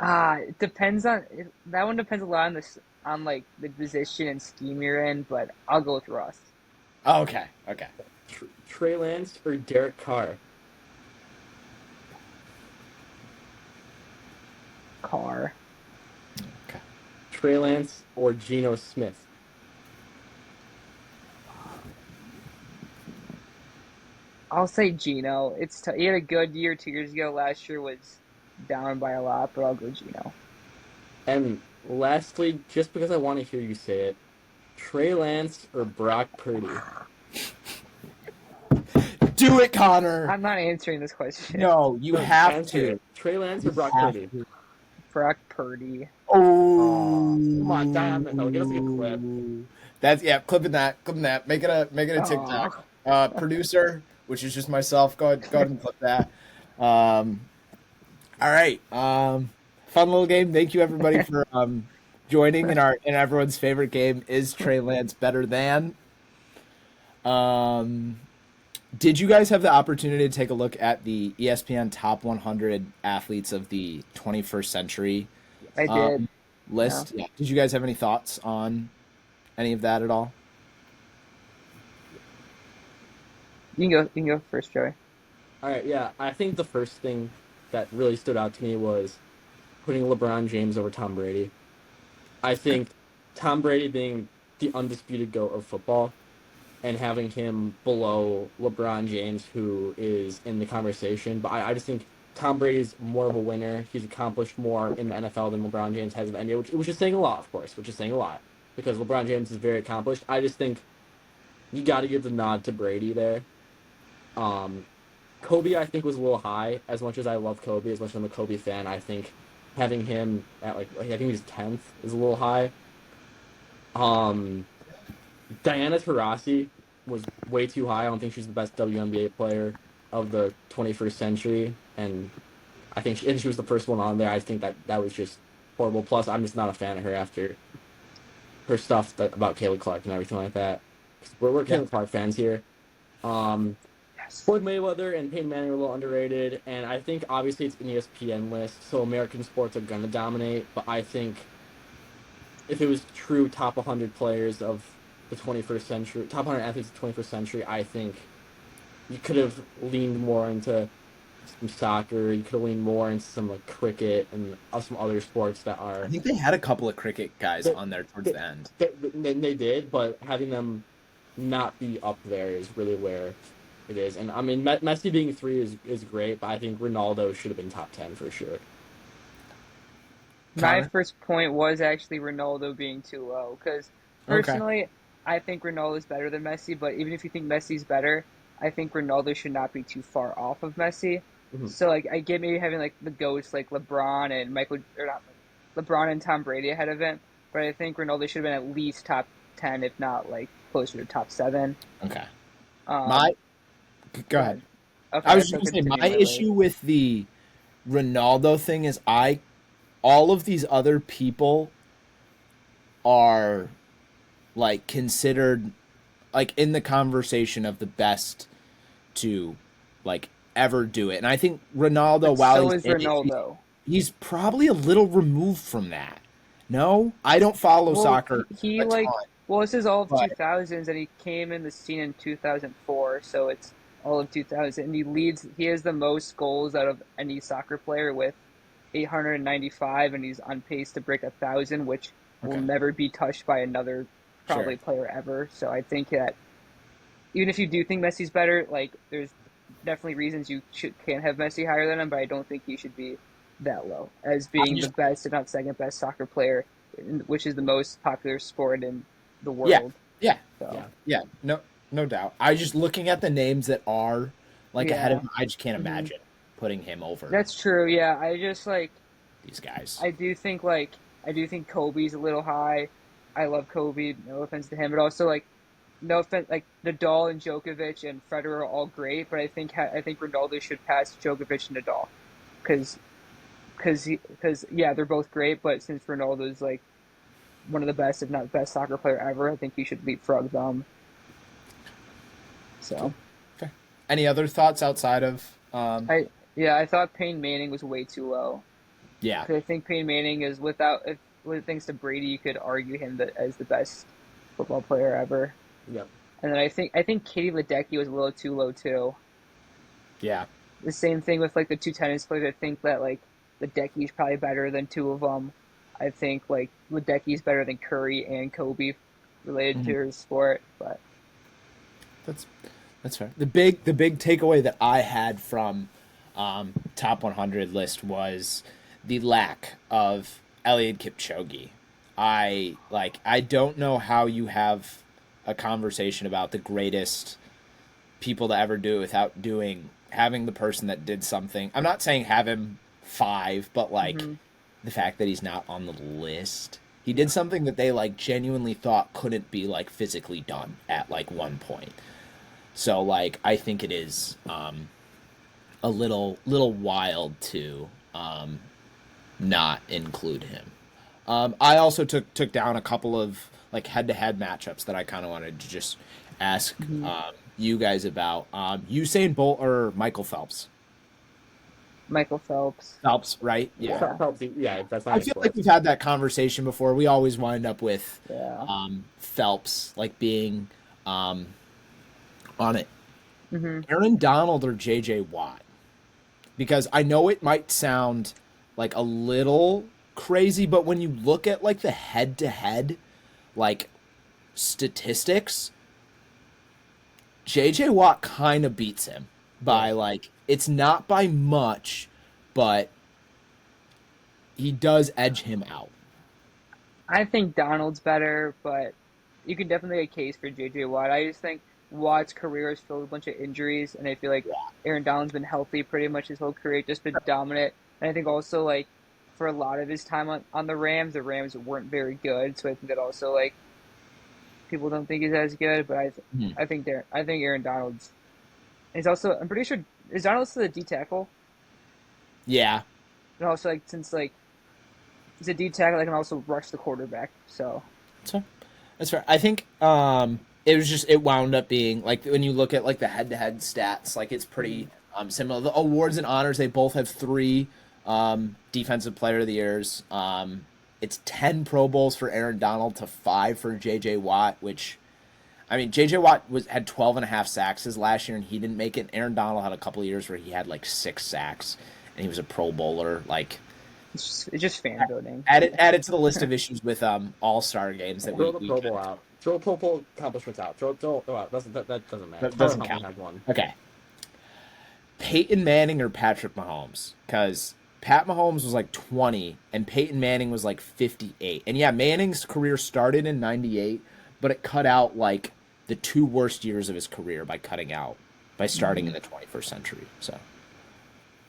It depends on that one. Depends a lot on on like the position and scheme you're in, but I'll go with Russ. Oh, okay. Okay. Trey Lance or Derek Carr? Carr. Okay. Trey Lance or Geno Smith? I'll say Gino. He had a good year 2 years ago. Last year was down by a lot, but I'll go Gino. And lastly, just because I want to hear you say it, Trey Lance or Brock Purdy? Do it, Connor. I'm not answering this question. No, you have Answer to. it. Trey Lance or You Brock have Purdy? to. Brock Purdy. Oh, Come on, die on the hill. Give us a good clip. That's clipping that. Make it a Aw. TikTok. Producer, which is just myself. Go ahead and clip that. All right. Fun little game. Thank you everybody for joining in everyone's favorite game. Is Trey Lance better than? Did you guys have the opportunity to take a look at the ESPN top 100 athletes of the 21st century I did. list? Yeah. Did you guys have any thoughts on any of that at all? You can go. You can go first, Joey. All right, yeah. I think the first thing that really stood out to me was putting LeBron James over Tom Brady. I think Tom Brady being the undisputed GOAT of football and having him below LeBron James, who is in the conversation. But I just think Tom Brady's more of a winner. He's accomplished more in the NFL than LeBron James has in the NBA, which is saying a lot, of course, which is saying a lot because LeBron James is very accomplished. I just think you got to give the nod to Brady there. Kobe, I think, was a little high. As much as I love Kobe, as much as I'm a Kobe fan, I think having him at I think he's 10th is a little high. Diana Taurasi was way too high. I don't think she's the best WNBA player. of the 21st century, and she was the first one on there. I think that was just horrible. Plus, I'm just not a fan of her after her stuff about Kayla Clark and everything like that. We're Yeah. Kayla Clark fans here. Um, Yes. Floyd Mayweather and Peyton Manning are a little underrated, and I think obviously it's an ESPN list, so American sports are gonna dominate. But I think if it was true top 100 players of the 21st century, top 100 athletes of the 21st century, I think you could have leaned more into some soccer. You could have leaned more into some like cricket and some other sports that I are think they had a couple of cricket guys that on there towards that, the end. they did, but having them not be up there is really where it is. And I mean, Messi being three is great, but I think Ronaldo should have been top 10 for sure. My Connor? first point was actually Ronaldo being too low because Okay. personally, I think Ronaldo is better than Messi. But even if you think Messi's better, I think Ronaldo should not be too far off of Messi. Mhm. So like, I get maybe having like the goats like LeBron and Michael or not LeBron and Tom Brady ahead of him, but I think Ronaldo should have been at least top 10, if not like closer to top 7. Okay. My Um, Go Go ahead. ahead. I Okay, was just so gonna say continue my my list. issue with the Ronaldo thing is all of these other people are like considered like in the conversation of the best to like ever do it. And I think Ronaldo, But while so he's is in it, Ronaldo. he's probably a little removed from that. No, I don't follow Well, soccer he a like, ton, well, this is all of but 2000s, and he came in the scene in 2004, so it's all of 2000. And he has the most goals out of any soccer player with 895, and he's on pace to break 1,000, which will okay, never be touched by another sure. probably player ever. So I think that even if you do think Messi's better, like there's definitely reasons can't have Messi higher than him, but I don't think he should be that low as I being the just best, if not second best, soccer player, which is the most popular sport in the Yeah, world. yeah, So Yeah. yeah. No doubt. I just looking at the names that are like ahead of yeah, him. I just can't hmm imagine putting him over that's true. Yeah, I just like these guys. I do think Kobe's a little high. I love Kobe. No offense to him, but also like no offense, like Nadal and Djokovic and Federer are all great, but I think Ronaldo should pass Djokovic and Nadal because because yeah, they're both great, but since Ronaldo's like one of the best, if not the best soccer player ever, I think he should leapfrog them. Cool. So Okay. Any other thoughts outside of I yeah, I thought Payne Manning was way too low yeah. because I think Payne Manning is without if with thanks to Brady, you could argue him as the best football player ever. Yeah. And then I think Katie Ledecky was a little too low too. Yeah. The same thing with like the two tennis players. I think that like Ledecky's probably better than two of them. I think like Ledecky's better than Curry and Kobe related to Mhm. her sport. But That's that's fair. The big takeaway that I had from top 100 list was the lack of Eliud Kipchoge. I don't know how you have a conversation about the greatest people to ever do it without doing having the person that did something. I'm not saying have him five, but like mm-hmm. the fact that he's not on the list. He did Yeah. something that they like genuinely thought couldn't be like physically done at like one point. So like I think it is a little wild to not include him. I also took down a couple of like head to head matchups that I kind of wanted to just ask Mm-hmm. you guys about. Usain Bolt or Michael Phelps? Michael Phelps. Phelps, right? Yeah. Yeah, Yeah, that's not I even feel like close. we've had that conversation before. We always wind up with yeah. Phelps like being um, on it. Mm-hmm. Aaron Donald or J.J. Watt? Because I know it might sound like a little crazy, but when you look at like the head to head like statistics, JJ Watt kind of beats him Yeah. by like it's not by much, but he does edge him out. I think Donald's better, but you can definitely make a case for JJ Watt. I just think Watt's career is filled with a bunch of injuries, and I feel like Aaron Donald's been healthy pretty much his whole career, just been dominant. And I think also like for a lot of his time on the Rams weren't very good, so I think that also like people don't think he's as good. But Hmm. I think Aaron Donald's. He's also I'm pretty sure is Darnold also the D tackle? Yeah, And also like since like he's a D tackle, that can also rush the quarterback. So so that's fair. I think it wound up being like when you look at like the head-to-head stats, like it's pretty similar. The awards and honors, they both have 3 defensive player of the years. It's 10 Pro Bowls for Aaron Donald to 5 for JJ Watt, which I mean, JJ Watt had 12 and a half sacks his last year, and he didn't make it. Aaron Donald had a couple of years where he had like 6 sacks, and he was a Pro Bowler. Like, it's just fan building. add it to the list of issues with All-Star games that Throw the we Pro Bowl out. Throw Pro Bowl accomplishments out. Throw out. That doesn't matter. that Tyler doesn't Huntley count. has one. Okay, Peyton Manning or Patrick Mahomes? Because Pat Mahomes was like 20, and Peyton Manning was like 58. And yeah, Manning's career started in 98, but it cut out like the 2 worst years of his career by starting in the 21st century. So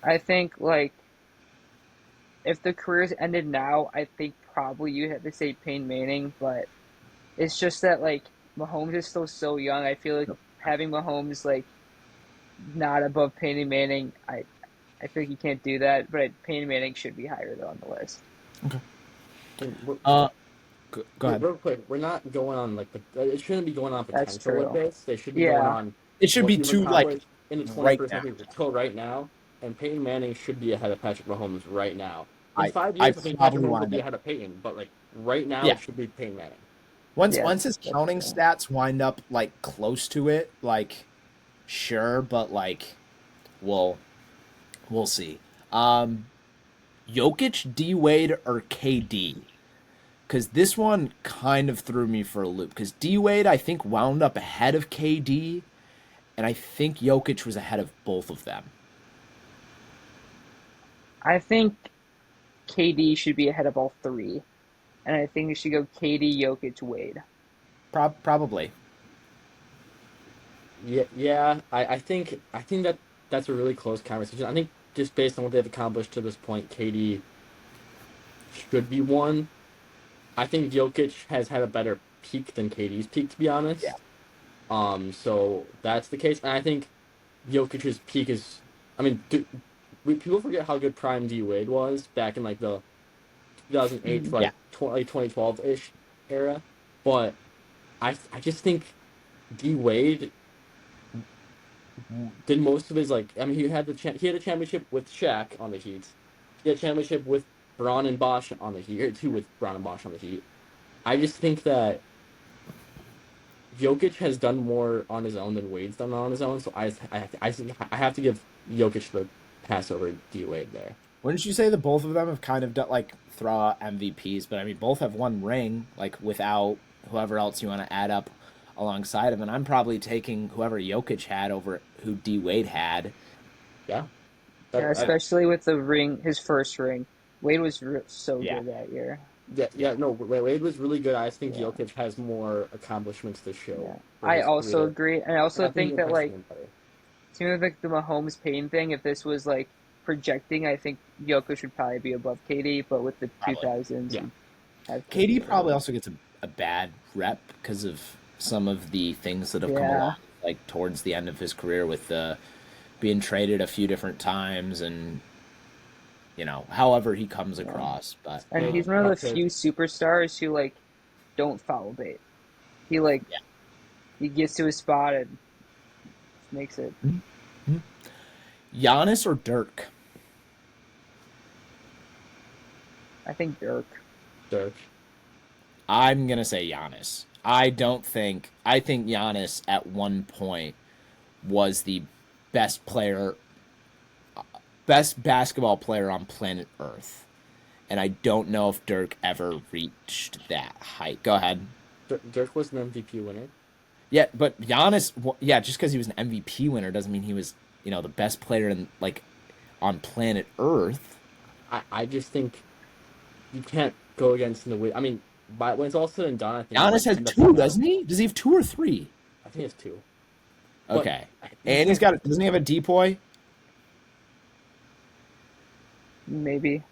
I think like if the careers ended now, I think probably you have to say Peyton Manning, but it's just that like Mahomes is still so young. I feel like having Mahomes like not above Peyton Manning, I feel like you can't do that. But Peyton Manning should be higher though on the list. uh, go ahead. Real quick, we're not going on like it shouldn't be going on That's potential with true. this. They should be going Yeah, on It should what be you've 2 like accomplished in the right 21st now. century until right now. And Peyton Manning should be ahead of Patrick Mahomes right now. In I 5 I years, I think Patrick probably Mahomes will wind be up. ahead of Peyton, but like right now, Yeah. it should be Peyton Manning. Once his that's counting true. stats wind up like close to it, like sure, but like we'll see. Jokic, D Wade, or KD? Because this one kind of threw me for a loop. Because D Wade, I think, wound up ahead of KD, and I think Jokic was ahead of both of them. I think KD should be ahead of all 3, and I think it should go KD, Jokic, Wade. Probably. Yeah. I think that's a really close conversation. I think just based on what they've accomplished to this point, KD should be one. I think Jokic has had a better peak than KD's peak, to be Yeah. honest. So that's the case, and I think Jokic's peak is. I mean, people forget how good Prime D Wade was back in like the 2008 to Yeah. like 2012 ish era, but I just think D Wade did most of his like. I mean, he had a championship with Shaq on the Heat. He had a championship with Braun and Bosch on the Heat, or 2 with Braun and Bosch on the Heat. I just think that Jokic has done more on his own than Wade's done on his own, so I have to give Jokic the pass over D Wade there. Wouldn't you say that both of them have kind of done like throw out MVPs? But I mean, both have one ring, like without whoever else you want to add up alongside him. And I'm probably taking whoever Jokic had over who D Wade had. Yeah, Yeah, especially with the ring, his first ring. Wade was so Yeah. good that year. yeah. No, Wade was really good. I just think Yeah. Jokic has more accomplishments to show. Yeah, for I his also career. agree, and I also I think he that has like been better. seems like the Mahomes Payne thing. If this was like projecting, I think Jokic should probably be above KD, but with the Probably. 2000s, Yeah. you have KD over probably him. also gets a bad rep because of some of the things that have come Yeah. along, like towards the end of his career with being traded a few different times and however he comes across. But And he's one of the few superstars who like don't foul bait. He like Yeah. he gets to his spot and makes it. Giannis or Dirk? I think Dirk. I'm gonna say Giannis. I think Giannis at one point was the best basketball player on planet Earth. And I don't know if Dirk ever reached that height. Go ahead. Dirk was an MVP winner. Yeah, but Giannis, just because he was an MVP winner doesn't mean he was, the best player on planet Earth. I just think you can't go against the way. I mean, when it's all said and done, I think Giannis has 2, doesn't he? Does he have 2 or 3? I think it's 2. Okay, and doesn't he have a depoy? Maybe.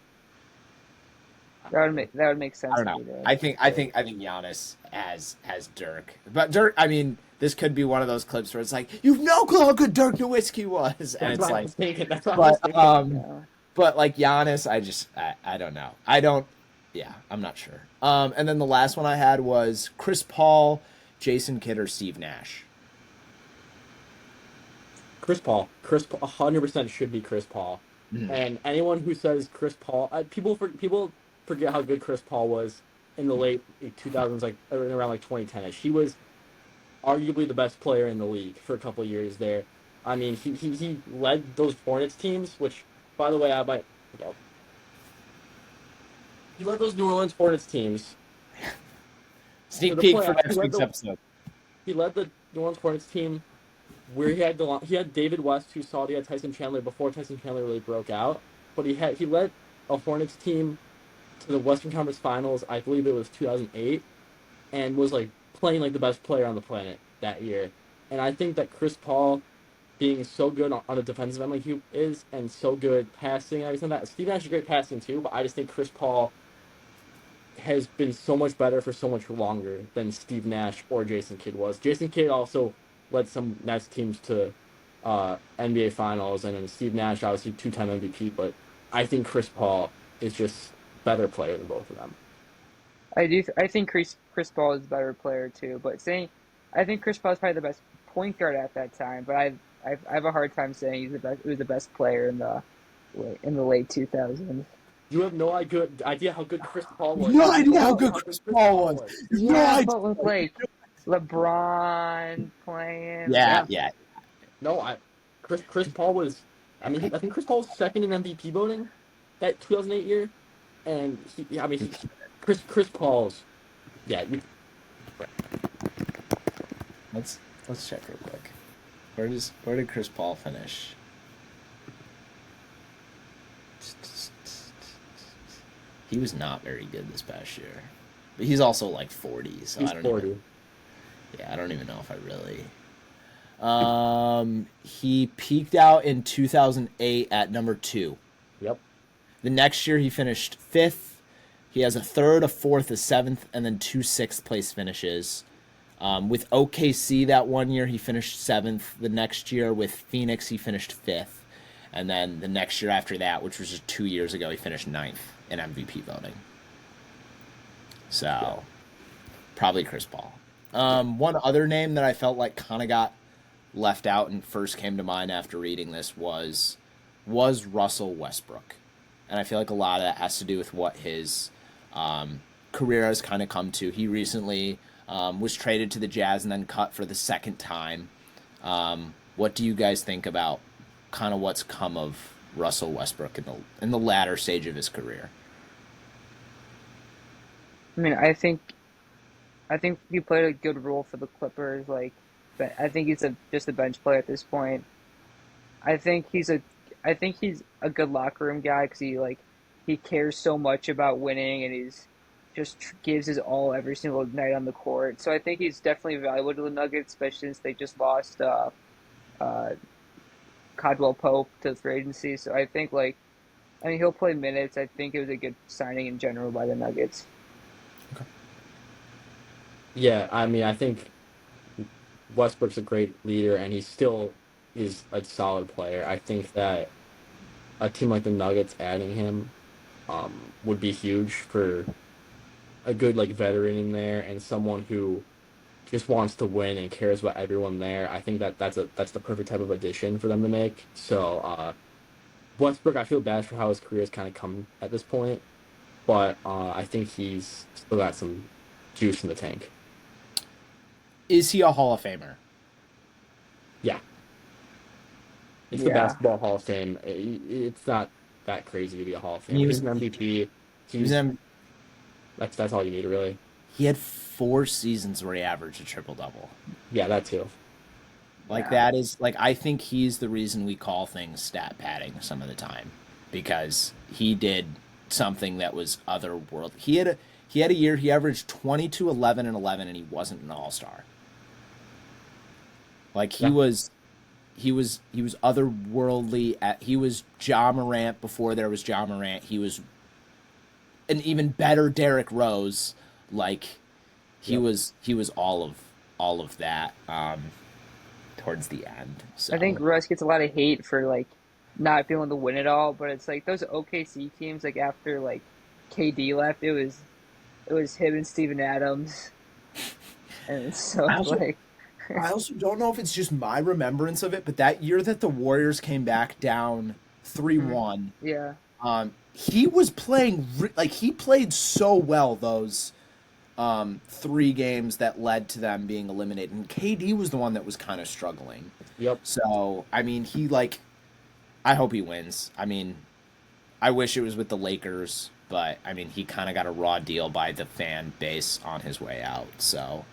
That would make I sense don't if know. he did. I think Giannis has Dirk, but Dirk. I mean, this could be one of those clips where it's like you've no clue how good Dirk Nowitzki was, and That's it's what I like, was thinking. That's what I was but thinking. but like Giannis, I don't know. I don't. Yeah, I'm not sure. And then the last one I had was Chris Paul, Jason Kidd, or Steve Nash. Chris Paul. 100% should be Chris Paul. Mhm. And anyone who says Chris Paul, people forget how good Chris Paul was in the late 2000s, like around like 2010ish. He was arguably the best player in the league for a couple of years there. I mean, he led those Hornets teams, which, by the way, I might. You know, he led those New Orleans Hornets teams to Sneak the peek for playoffs. next week's episode. He led the New Orleans Hornets team where he had David West, who saw he had Tyson Chandler before Tyson Chandler really broke out, but he led a Hornets team to the Western Conference Finals. I believe it was 2008, and was like playing like the best player on the planet that year. And I think that Chris Paul being so good on the defensive end like he is, and so good passing and everything like that. Steve Nash is great passing too, but I just think Chris Paul has been so much better for so much longer than Steve Nash or Jason Kidd was. Jason Kidd also led some Nets teams to NBA Finals, and then Steve Nash obviously 2-time MVP. But I think Chris Paul is just better player than both of them. I think Chris Paul is a better player too. But saying I think Chris Paul is probably the best point guard at that time. But I have a hard time saying he was the best player in the late 2000s. You have no idea how good Chris Paul was. No You have idea no how idea good how good Chris Chris Paul Paul was. was. No Yeah, idea. but with like LeBron playing, Yeah, Yeah, yeah. no, Chris Paul was. I mean, I think Chris Paul was second in MVP voting that 2008 year, and I mean, Chris Paul's. Yeah, Let's check real quick. Where did Chris Paul finish? He was not very good this past year, but he's also like 40, so he's I don't 40. I don't even know if I really. He peaked out in 2008 at number 2. Yep. The next year he finished 5th. He has a 3rd, a 4th, a 7th, and then 2 6th-place finishes. With OKC that one year, he finished 7th. The next year with Phoenix, he finished 5th. And then the next year after that, which was just 2 years ago, he finished 9th in MVP voting. So, probably Chris Paul. One other name that I felt like kind of got left out and first came to mind after reading this was Russell Westbrook. And I feel like a lot of that has to do with what his career has kind of come to. He recently was traded to the Jazz and then cut for the second time. What do you guys think about kind of what's come of Russell Westbrook in the latter stage of his career? I mean, I think he played a good role for the Clippers. Like, but I think he's just a bench player at this point. I think he's a good locker room guy because he cares so much about winning and he's just gives his all every single night on the court. So I think he's definitely valuable to the Nuggets, especially since they just lost uh, Caldwell Pope to the free agency. So I mean he'll play minutes. I think it was a good signing in general by the Nuggets. Yeah, I mean, I think Westbrook's a great leader, and he still is a solid player. I think that a team like the Nuggets adding him would be huge for a good like veteran in there and someone who just wants to win and cares about everyone there. I think that that's the perfect type of addition for them to make. So Westbrook, I feel bad for how his career has kind of come at this point, but I think he's still got some juice in the tank. Is he a Hall of Famer? Yeah, it's the Yeah, basketball Hall of Fame. It's not that crazy to be a Hall of And he Famer. He's was an MVP. he was He's in, that's all you need really. he had 4 seasons where he averaged a triple double. Yeah, that too. Like yeah. that is like I think he's the reason we call things stat padding some of the time because he did something that was otherworldly. He had a year he averaged 22, 11, and 11, and he wasn't an all-star. Like Yeah. he was otherworldly. He was Ja Morant before there was Ja Morant. He was an even better Derrick Rose. Like he Yep. was all of that towards the end. I think So Russ gets a lot of hate for like not being able to win it all, but it's like those OKC teams like after like KD left, it was him and Steven Adams, and so I it's also like I also don't know if it's just my remembrance of it, but that year that the Warriors came back down 3-1, yeah. he was playing like he played so well those 3 games that led to them being eliminated. And KD was the one that was kind of struggling. Yep. So, I mean, I hope he wins. I mean, I wish it was with the Lakers, but I mean, he kind of got a raw deal by the fan base on his way out. So,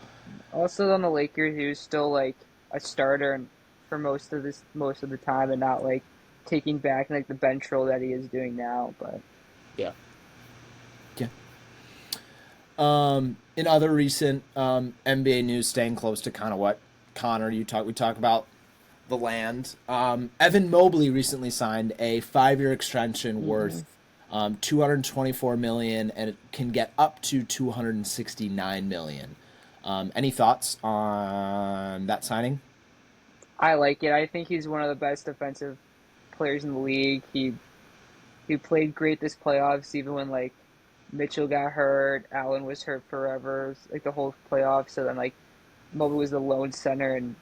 Also on the Lakers, he was still like a starter for most of the time, and not like taking back like the bench role that he is doing now. But Yeah. yeah. In other recent NBA news, staying close to kind of what Connor we talk about the land. Evan Mobley recently signed a 5-year extension worth 224 million, and it can get up to 269 million. Any thoughts on that signing? I like it. I think he's one of the best defensive players in the league. He played great this playoffs, even when like Mitchell got hurt, Allen was hurt forever, like the whole playoffs. So then like Mobley was the lone center, and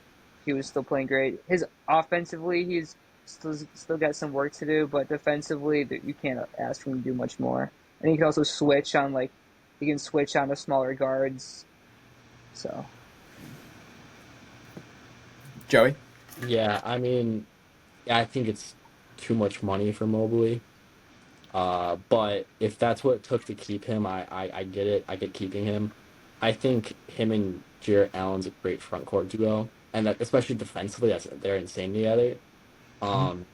he was still playing great. His offensively, he's still got some work to do, but defensively, you can't ask for him to do much more. And he can also switch on like he can switch on to smaller guards. So Joey? Yeah. I mean, I think it's too much money for Mobley. But if that's what it took to keep him, I get it. I get keeping him. I think him and Jarrett Allen's a great front court duo, and that especially defensively, they're insane together. Um,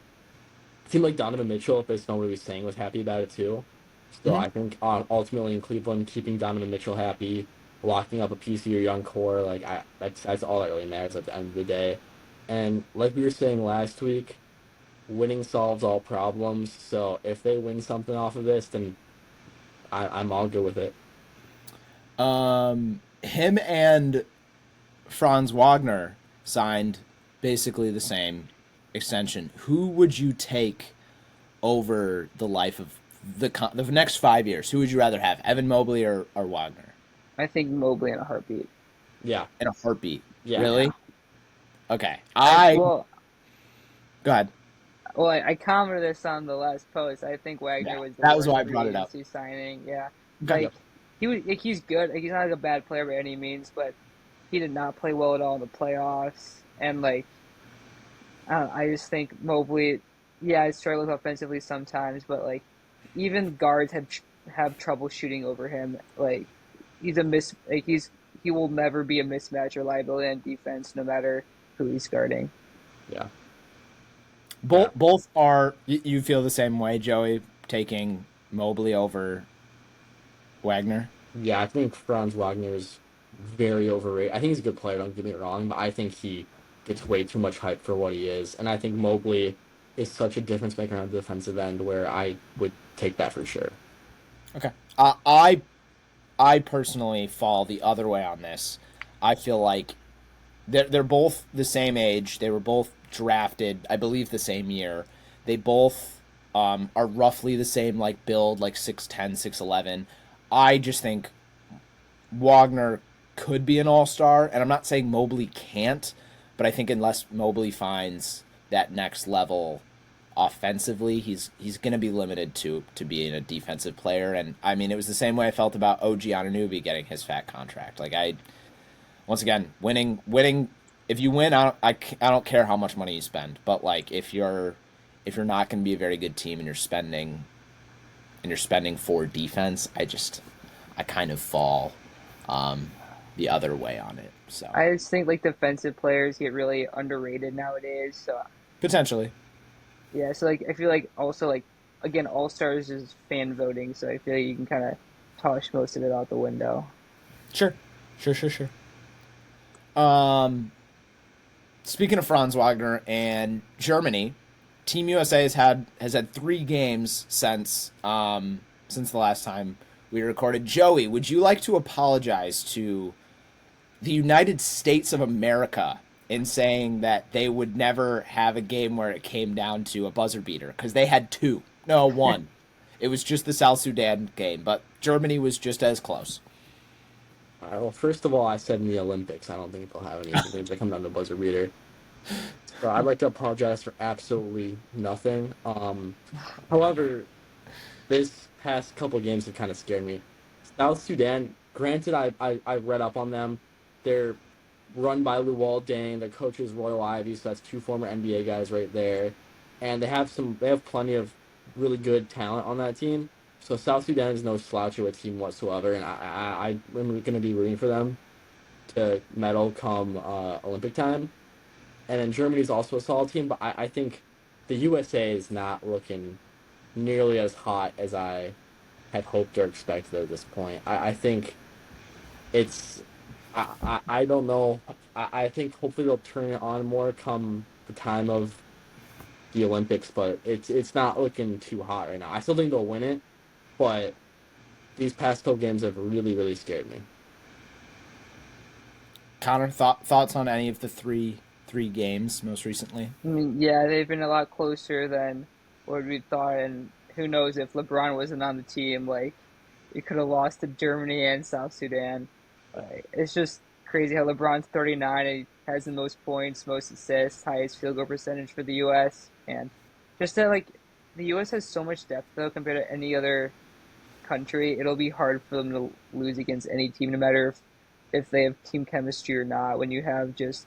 it seemed like Donovan Mitchell, based on what he was saying, was happy about it too. So Mm-hmm. I think ultimately in Cleveland, keeping Donovan Mitchell happy, locking up a piece of your young core, like that's all that really matters at the end of the day. And like we were saying last week, winning solves all problems. So if they win something off of this, then I'm all good with it. Him and Franz Wagner signed basically the same extension. Who would you take over the life of the next 5 years? Who would you rather have, Evan Mobley or Wagner? I think Mobley in a heartbeat. Yeah, In a heartbeat. yeah, Really? Yeah. Okay. I I well Go ahead. well I commented this on the last post. I think Yeah, Wagner was the that was worst why I free brought it up. agency signing. Yeah. Okay. Like yep, he's good. Like, he's not like a bad player by any means, but he did not play well at all in the playoffs. And like I don't know, I just think Mobley, yeah, he struggles offensively sometimes, but like even guards have trouble shooting over him. Like he will never be a mismatch or liability on defense, no matter who he's guarding. yeah, yeah, Both are. You feel the same way, Joey, taking Mobley over Wagner? yeah. I think Franz Wagner is very overrated. I think he's a good player. Don't get me wrong, but I think he gets way too much hype for what he is. And I think Mobley is such a difference maker on the defensive end, where I would take that for sure. Okay. I personally fall the other way on this. I feel like they're both the same age. They were both drafted, I believe, the same year. They both are roughly the same like build, like 6'10", 6'11". I just think Wagner could be an all-star, and I'm not saying Mobley can't, but I think unless Mobley finds that next level offensively, he's going to be limited to being a defensive player. And I mean, it was the same way I felt about OG Anunoby getting his fat contract. Like once again, winning. If you win, I don't care how much money you spend, but like if you're not going to be a very good team and you're spending for defense, I kind of fall um, the other way on it. So I just think like defensive players get really underrated nowadays. So potentially, yeah, so like I feel like also like again All Stars is fan voting, so I feel like you can kind of toss most of it out the window. sure, sure. Um, Speaking of Franz Wagner and Germany, Team USA has had 3 games since the last time we recorded. Joey, would you like to apologize to the United States of America in saying that they would never have a game where it came down to a buzzer beater? Because they had two. No, one. It was just the South Sudan game, but Germany was just as close. Well, first of all, I said in the Olympics, I don't think they'll have any games that come down to buzzer beater. So I'd like to apologize for absolutely nothing. However, this past couple games have kind of scared me. South Sudan, granted, I read up on them. They're run by Luol Deng. Their coach is Royal Ivy, so that's two former NBA guys right there. And they have plenty of really good talent on that team. So South Sudan is no slouch of a team whatsoever, and I'm going to be rooting for them to medal come Olympic time. And then Germany's also a solid team, but I think the USA is not looking nearly as hot as I had hoped or expected at this point. I think it's I don't know. I think hopefully they'll turn it on more come the time of the Olympics, but it's not looking too hot right now. I still think they'll win it, but these past couple games have really scared me. Connor, thoughts on any of the three games most recently? I mean, yeah, they've been a lot closer than what we thought, and who knows if LeBron wasn't on the team, like we could have lost to Germany and South Sudan. It's just crazy how LeBron's 39 and he has the most points, most assists, highest field goal percentage for the U.S. And just that, like, the U.S. has so much depth though compared to any other country. It'll be hard for them to lose against any team, no matter if they have team chemistry or not. When you have just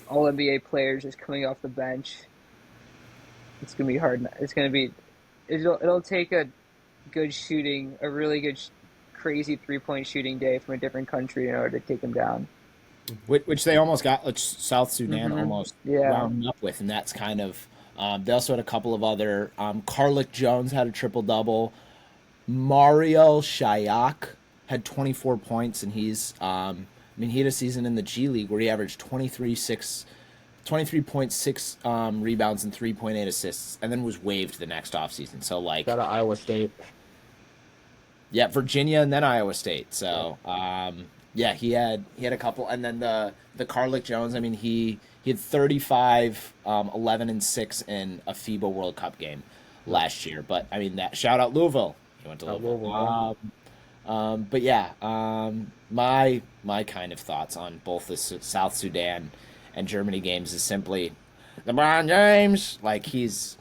all NBA players just coming off the bench, it's gonna be hard. It's gonna be it'll take a good shooting, a really good, crazy 3-point shooting day from a different country in order to take them down. Which they almost got, which South Sudan almost Yeah. wound up with, and that's kind of. They also had a couple of other. Carlick Jones had a triple double. Mario Shayak had 24 points, and he's. I mean, he had a season in the G League where he averaged 23.6 rebounds and 3.8 assists, and then was waived the next offseason. So, like, Got Iowa State. yeah, Virginia and then Iowa State. So, yeah, he had a couple, and then the Carlick Jones. I mean, he had 35, 11 and 6 in a FIBA World Cup game last year. But I mean, that shout out Louisville. He went to Louisville. But yeah, my kind of thoughts on both the South Sudan and Germany games is simply LeBron James. Like he's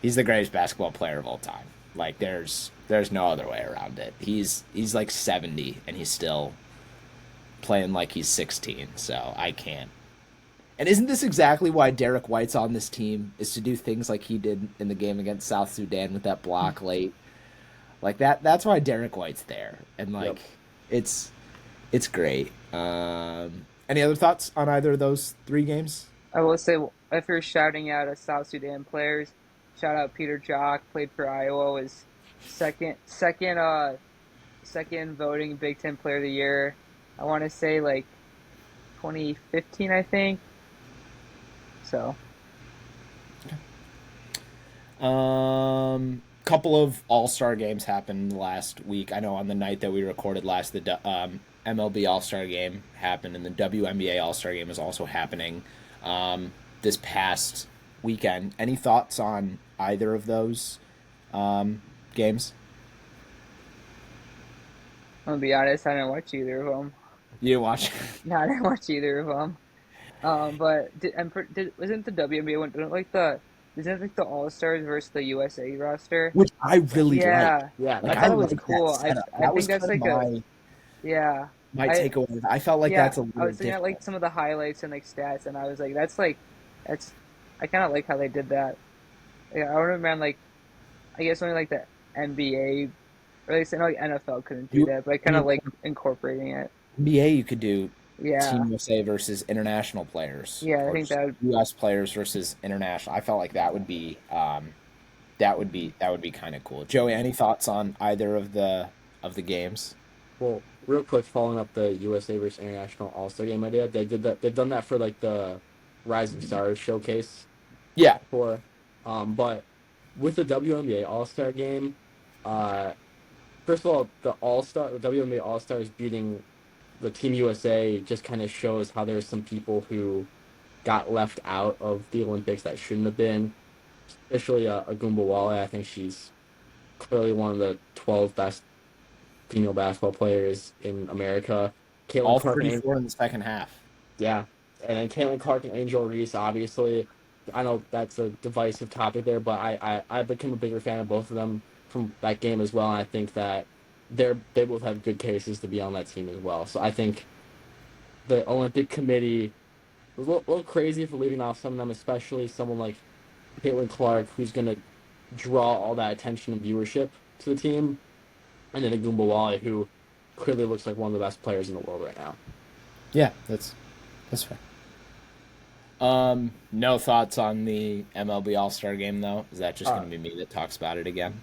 the greatest basketball player of all time. Like there's no other way around it. He's like 70 and he's still playing like he's 16. So I can't. And isn't this exactly why Derek White's on this team? Is to do things like he did in the game against South Sudan with that block late. Like that's why Derek White's there. And like it's great. Any other thoughts on either of those three games? I will say, if you're shouting out at South Sudan players, shout out Peter Jock, played for Iowa, was second voting Big Ten Player of the Year. I want to say like 2015, I think. So. Couple of All-Star games happened last week. I know on the night that we recorded last, the MLB All-Star game happened, and the WNBA All-Star game is also happening this past weekend. Any thoughts on either of those games? I'm gonna be honest, I didn't watch either of them. You didn't watch? No, I didn't watch either of them. But wasn't the WNBA one? Isn't it like the All Stars versus the USA roster? Which I really Yeah, Yeah, like. I thought it was like cool. that setup. I That think was that's kind like of a yeah. my I takeaway. I felt like yeah. that's a I little was looking at different. like some of the highlights and like stats, and I was like, that's. I kind of like how they did that. Yeah, I remember like, I guess only like the NBA, or at least I know like NFL couldn't do You, that, but I kind of like incorporating it. NBA, you could do Yeah, Team USA versus international players, yeah. I or think just that would. U.S. players versus international. I felt like that would be kind of cool. Joey, any thoughts on either of the games? Well, real quick, following up the USA versus International All-Star game idea, they did that. They've done that for like the Rising Stars showcase Yeah, before. But with the WNBA All Star game, uh, first of all, the WNBA All Stars beating the Team USA just kind of shows how there's some people who got left out of the Olympics that shouldn't have been. Especially Agumba Wale. I think she's clearly one of the 12 best female basketball players in America. Caitlin All Clark and 34 in the second half. yeah, and then Caitlin Clark and Angel Reese, obviously. I know that's a divisive topic there, but I became a bigger fan of both of them from that game as well. And I think that they both have good cases to be on that team as well. So I think the Olympic Committee was a little crazy for leaving off some of them, especially someone like Caitlin Clark, who's going to draw all that attention and viewership to the team, and then Agumba Wale, who clearly looks like one of the best players in the world right now. Yeah, that's fair. No thoughts on the MLB All Star Game though. Is that just Uh, going to be me that talks about it again?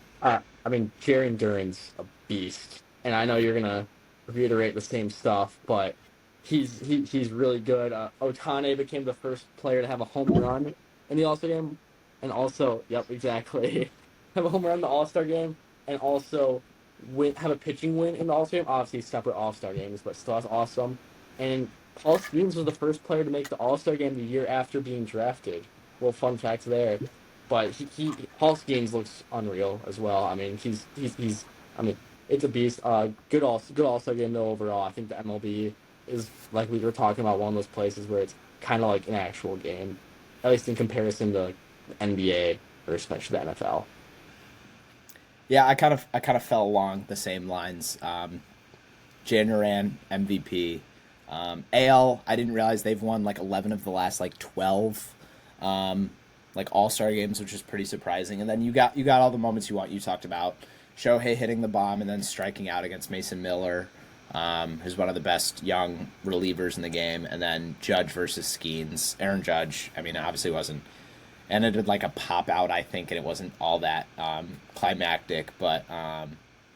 I mean, Jaren Duren's a beast, and I know you're gonna reiterate the same stuff, but he's really good. Otane became the first player to have a home run in the All Star game, and also, yep, exactly, have a home run in the All Star game, and also have a pitching win in the All Star game. Obviously, separate All Star games, but still that's awesome. And Paul Skeens was the first player to make the All Star game the year after being drafted. Little fun fact there. But he Paul Skeens looks unreal as well. I mean, he's I mean, it's a beast. Good All-Star game though overall. I think the MLB is, like we were talking about, one of those places where it's kind of like an actual game, at least in comparison to the NBA or especially the NFL. Yeah, I kind of fell along the same lines. Jan Duran MVP. AL, I didn't realize they've won like 11 of the last like 12 like All-Star games, which is pretty surprising. And then you got all the moments you want. You talked about Shohei hitting the bomb and then striking out against Mason Miller, who's one of the best young relievers in the game, and then Judge versus Skeens. Aaron Judge, I mean, obviously wasn't ended like a pop out, I think, and it wasn't all that climactic. But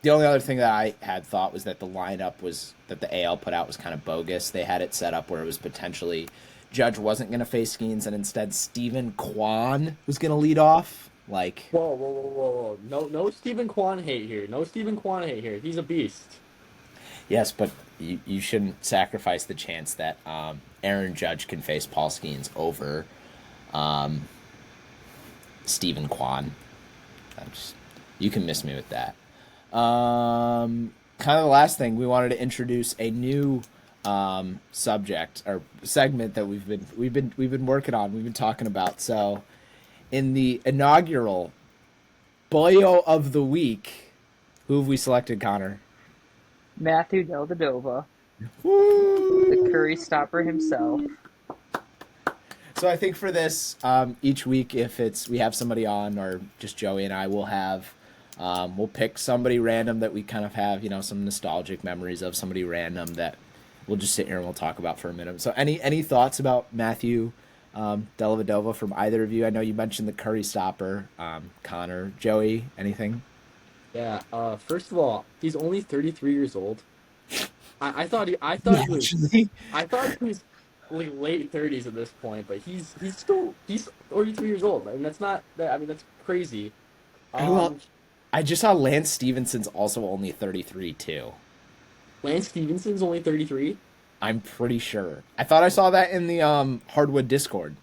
the only other thing that I had thought was that the lineup was that the AL put out was kind of bogus. They had it set up where it was potentially Judge wasn't going to face Skeens, and instead Stephen Kwan was going to lead off. Like, Whoa! No Stephen Kwan hate here. No Stephen Kwan hate here. He's a beast. yes, but you shouldn't sacrifice the chance that Aaron Judge can face Paul Skeens over um, Stephen Kwan. You can miss me with that. Kind of the last thing, we wanted to introduce a new subject or segment that we've been working on. We've been talking about. So, in the inaugural Boyo of the Week, who have we selected, Connor? Matthew Dellavedova, Woo! the Curry stopper himself. So I think for this, each week, if it's we have somebody on or just Joey and I will have, we'll pick somebody random that we kind of have, some nostalgic memories of, somebody random that we'll just sit here and we'll talk about for a minute. So any thoughts about Matthew Dellavedova from either of you? I know you mentioned the Curry stopper, Connor, Joey, anything? Yeah. First of all, he's only 33 years old. I thought he was like late 30s at this point, but he's 33 years old, and that's not that. I mean, that's crazy. Well, Um, I just saw Lance Stevenson's also only 33 too. Lance Stevenson's only 33. I'm pretty sure. I thought I saw that in the Hardwood Discord.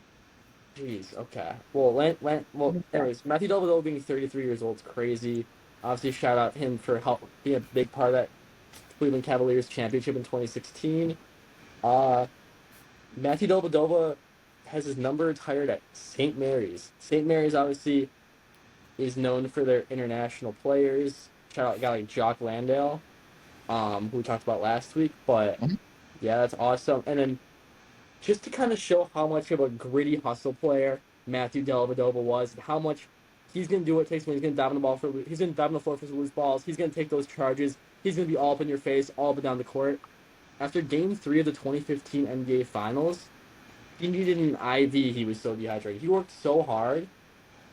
Jeez. Okay. Well, anyways, Matthew Dellavedova being 33 years old is crazy. Obviously, shout out him for being a big part of that Cleveland Cavaliers championship in 2016. Uh, Matthew Dellavedova has his number retired at St. Mary's. St. Mary's obviously is known for their international players. Shout out a guy like Jock Landale, who we talked about last week. But yeah, that's awesome. And then just to kind of show how much of a gritty hustle player Matthew Dellavedova was, and how much he's gonna do what it takes when he's gonna dive on the floor for loose balls. He's gonna take those charges. He's gonna be all up in your face, all up and down the court. After Game 3 of the 2015 NBA Finals, he needed an IV. He was so dehydrated. He worked so hard,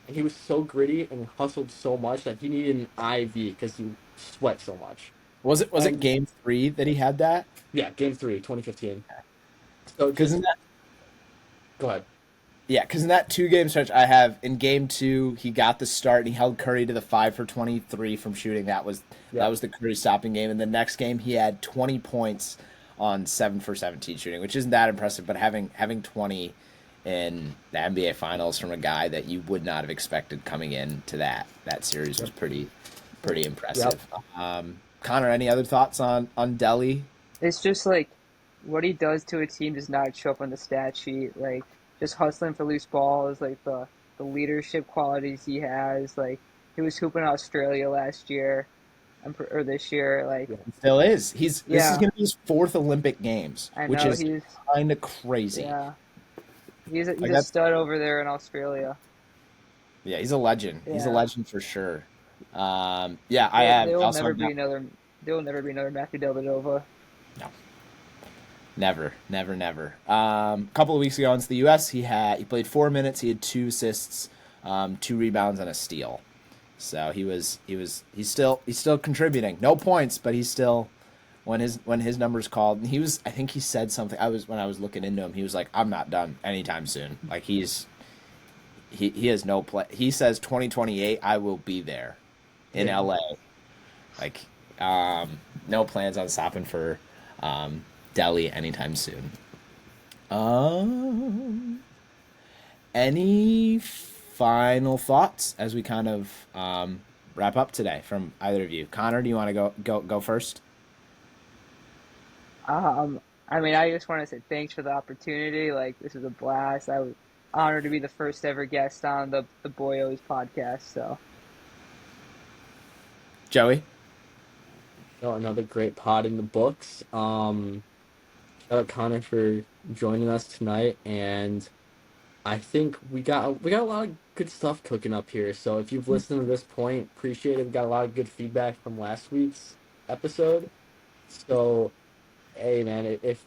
and he was so gritty and hustled so much that he needed an IV because he sweat so much. Was it And Game 3 that he had that? yeah, Game 3, 2015. So Because just go ahead. Yeah, because in that 2 game stretch, I have in game 2 he got the start and he held Curry to the 5 for 23 from shooting. That Yep. was the Curry stopping game. And the next game he had 20 points on 7 for 17 shooting, which isn't that impressive. But having 20 in the NBA Finals from a guy that you would not have expected coming into that series was Yep. pretty Yep. impressive. Connor, any other thoughts on Delhi? It's just like what he does to a team does not show up on the stat sheet. Like just hustling for loose balls, like the leadership qualities he has. Like he was hooping in Australia last year, or this year. Like Yeah. He still is. This is yeah, going to be his fourth Olympic Games, I which know is kind of crazy. yeah he's Like a that's stud over there in Australia. Yeah, he's a legend. He's a Yeah, legend for sure. Yeah, I have there will also never have be not. another. There will never be another Matthew Dellavedova. No, never, never, never. A couple of weeks ago into the U.S., he played 4 minutes. He had 2 assists, 2 rebounds, and a steal. So he's still contributing. No points, but he's still when his numbers called. And I think he said something. When I was looking into him, he was like, "I'm not done anytime soon." Like he has no play. He says 2028, I will be there in Yeah. LA. Like, no plans on stopping for Delhi anytime soon. Um, any final thoughts as we kind of wrap up today from either of you? Connor, do you want to go first? Um, I mean, I just want to say thanks for the opportunity. Like, this was a blast. I was honored to be the first ever guest on the Boyos podcast. So, Joey? No, another great pod in the books. Shout out Connor for joining us tonight, and I think we got a lot of good stuff cooking up here. So if you've listened to this point, appreciate it. We got a lot of good feedback from last week's episode. So hey, man, if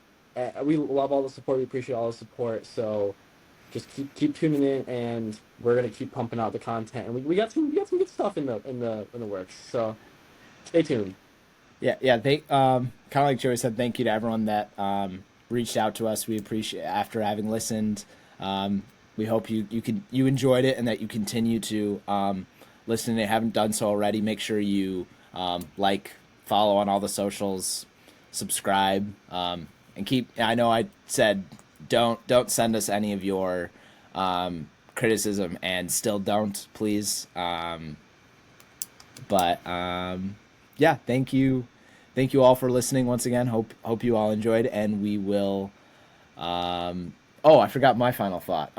we love all the support, we appreciate all the support. So just keep tuning in, and we're gonna keep pumping out the content. And we got some good stuff in the works. So stay tuned. Yeah, yeah. They kind of like Joey said. Thank you to everyone that reached out to us. We appreciate after having listened. Um, we hope you enjoyed it and that you continue to listen. If you haven't done so already, make sure you follow on all the socials, subscribe, and keep. I know I said don't send us any of your criticism, and still don't, please. But yeah, thank you all for listening once again. Hope you all enjoyed, and we will. Oh, I forgot my final thought.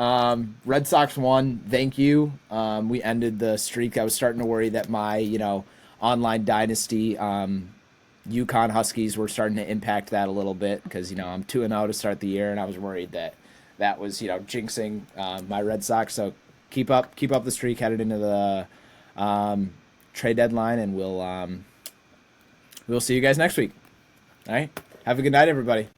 Red Sox won. Thank you. We ended the streak. I was starting to worry that my online dynasty Yukon Huskies were starting to impact that a little bit because I'm 2-0 to start the year, and I was worried that was jinxing my Red Sox. So keep up the streak headed into the trade deadline, and we'll see you guys next week. All right, have a good night, everybody.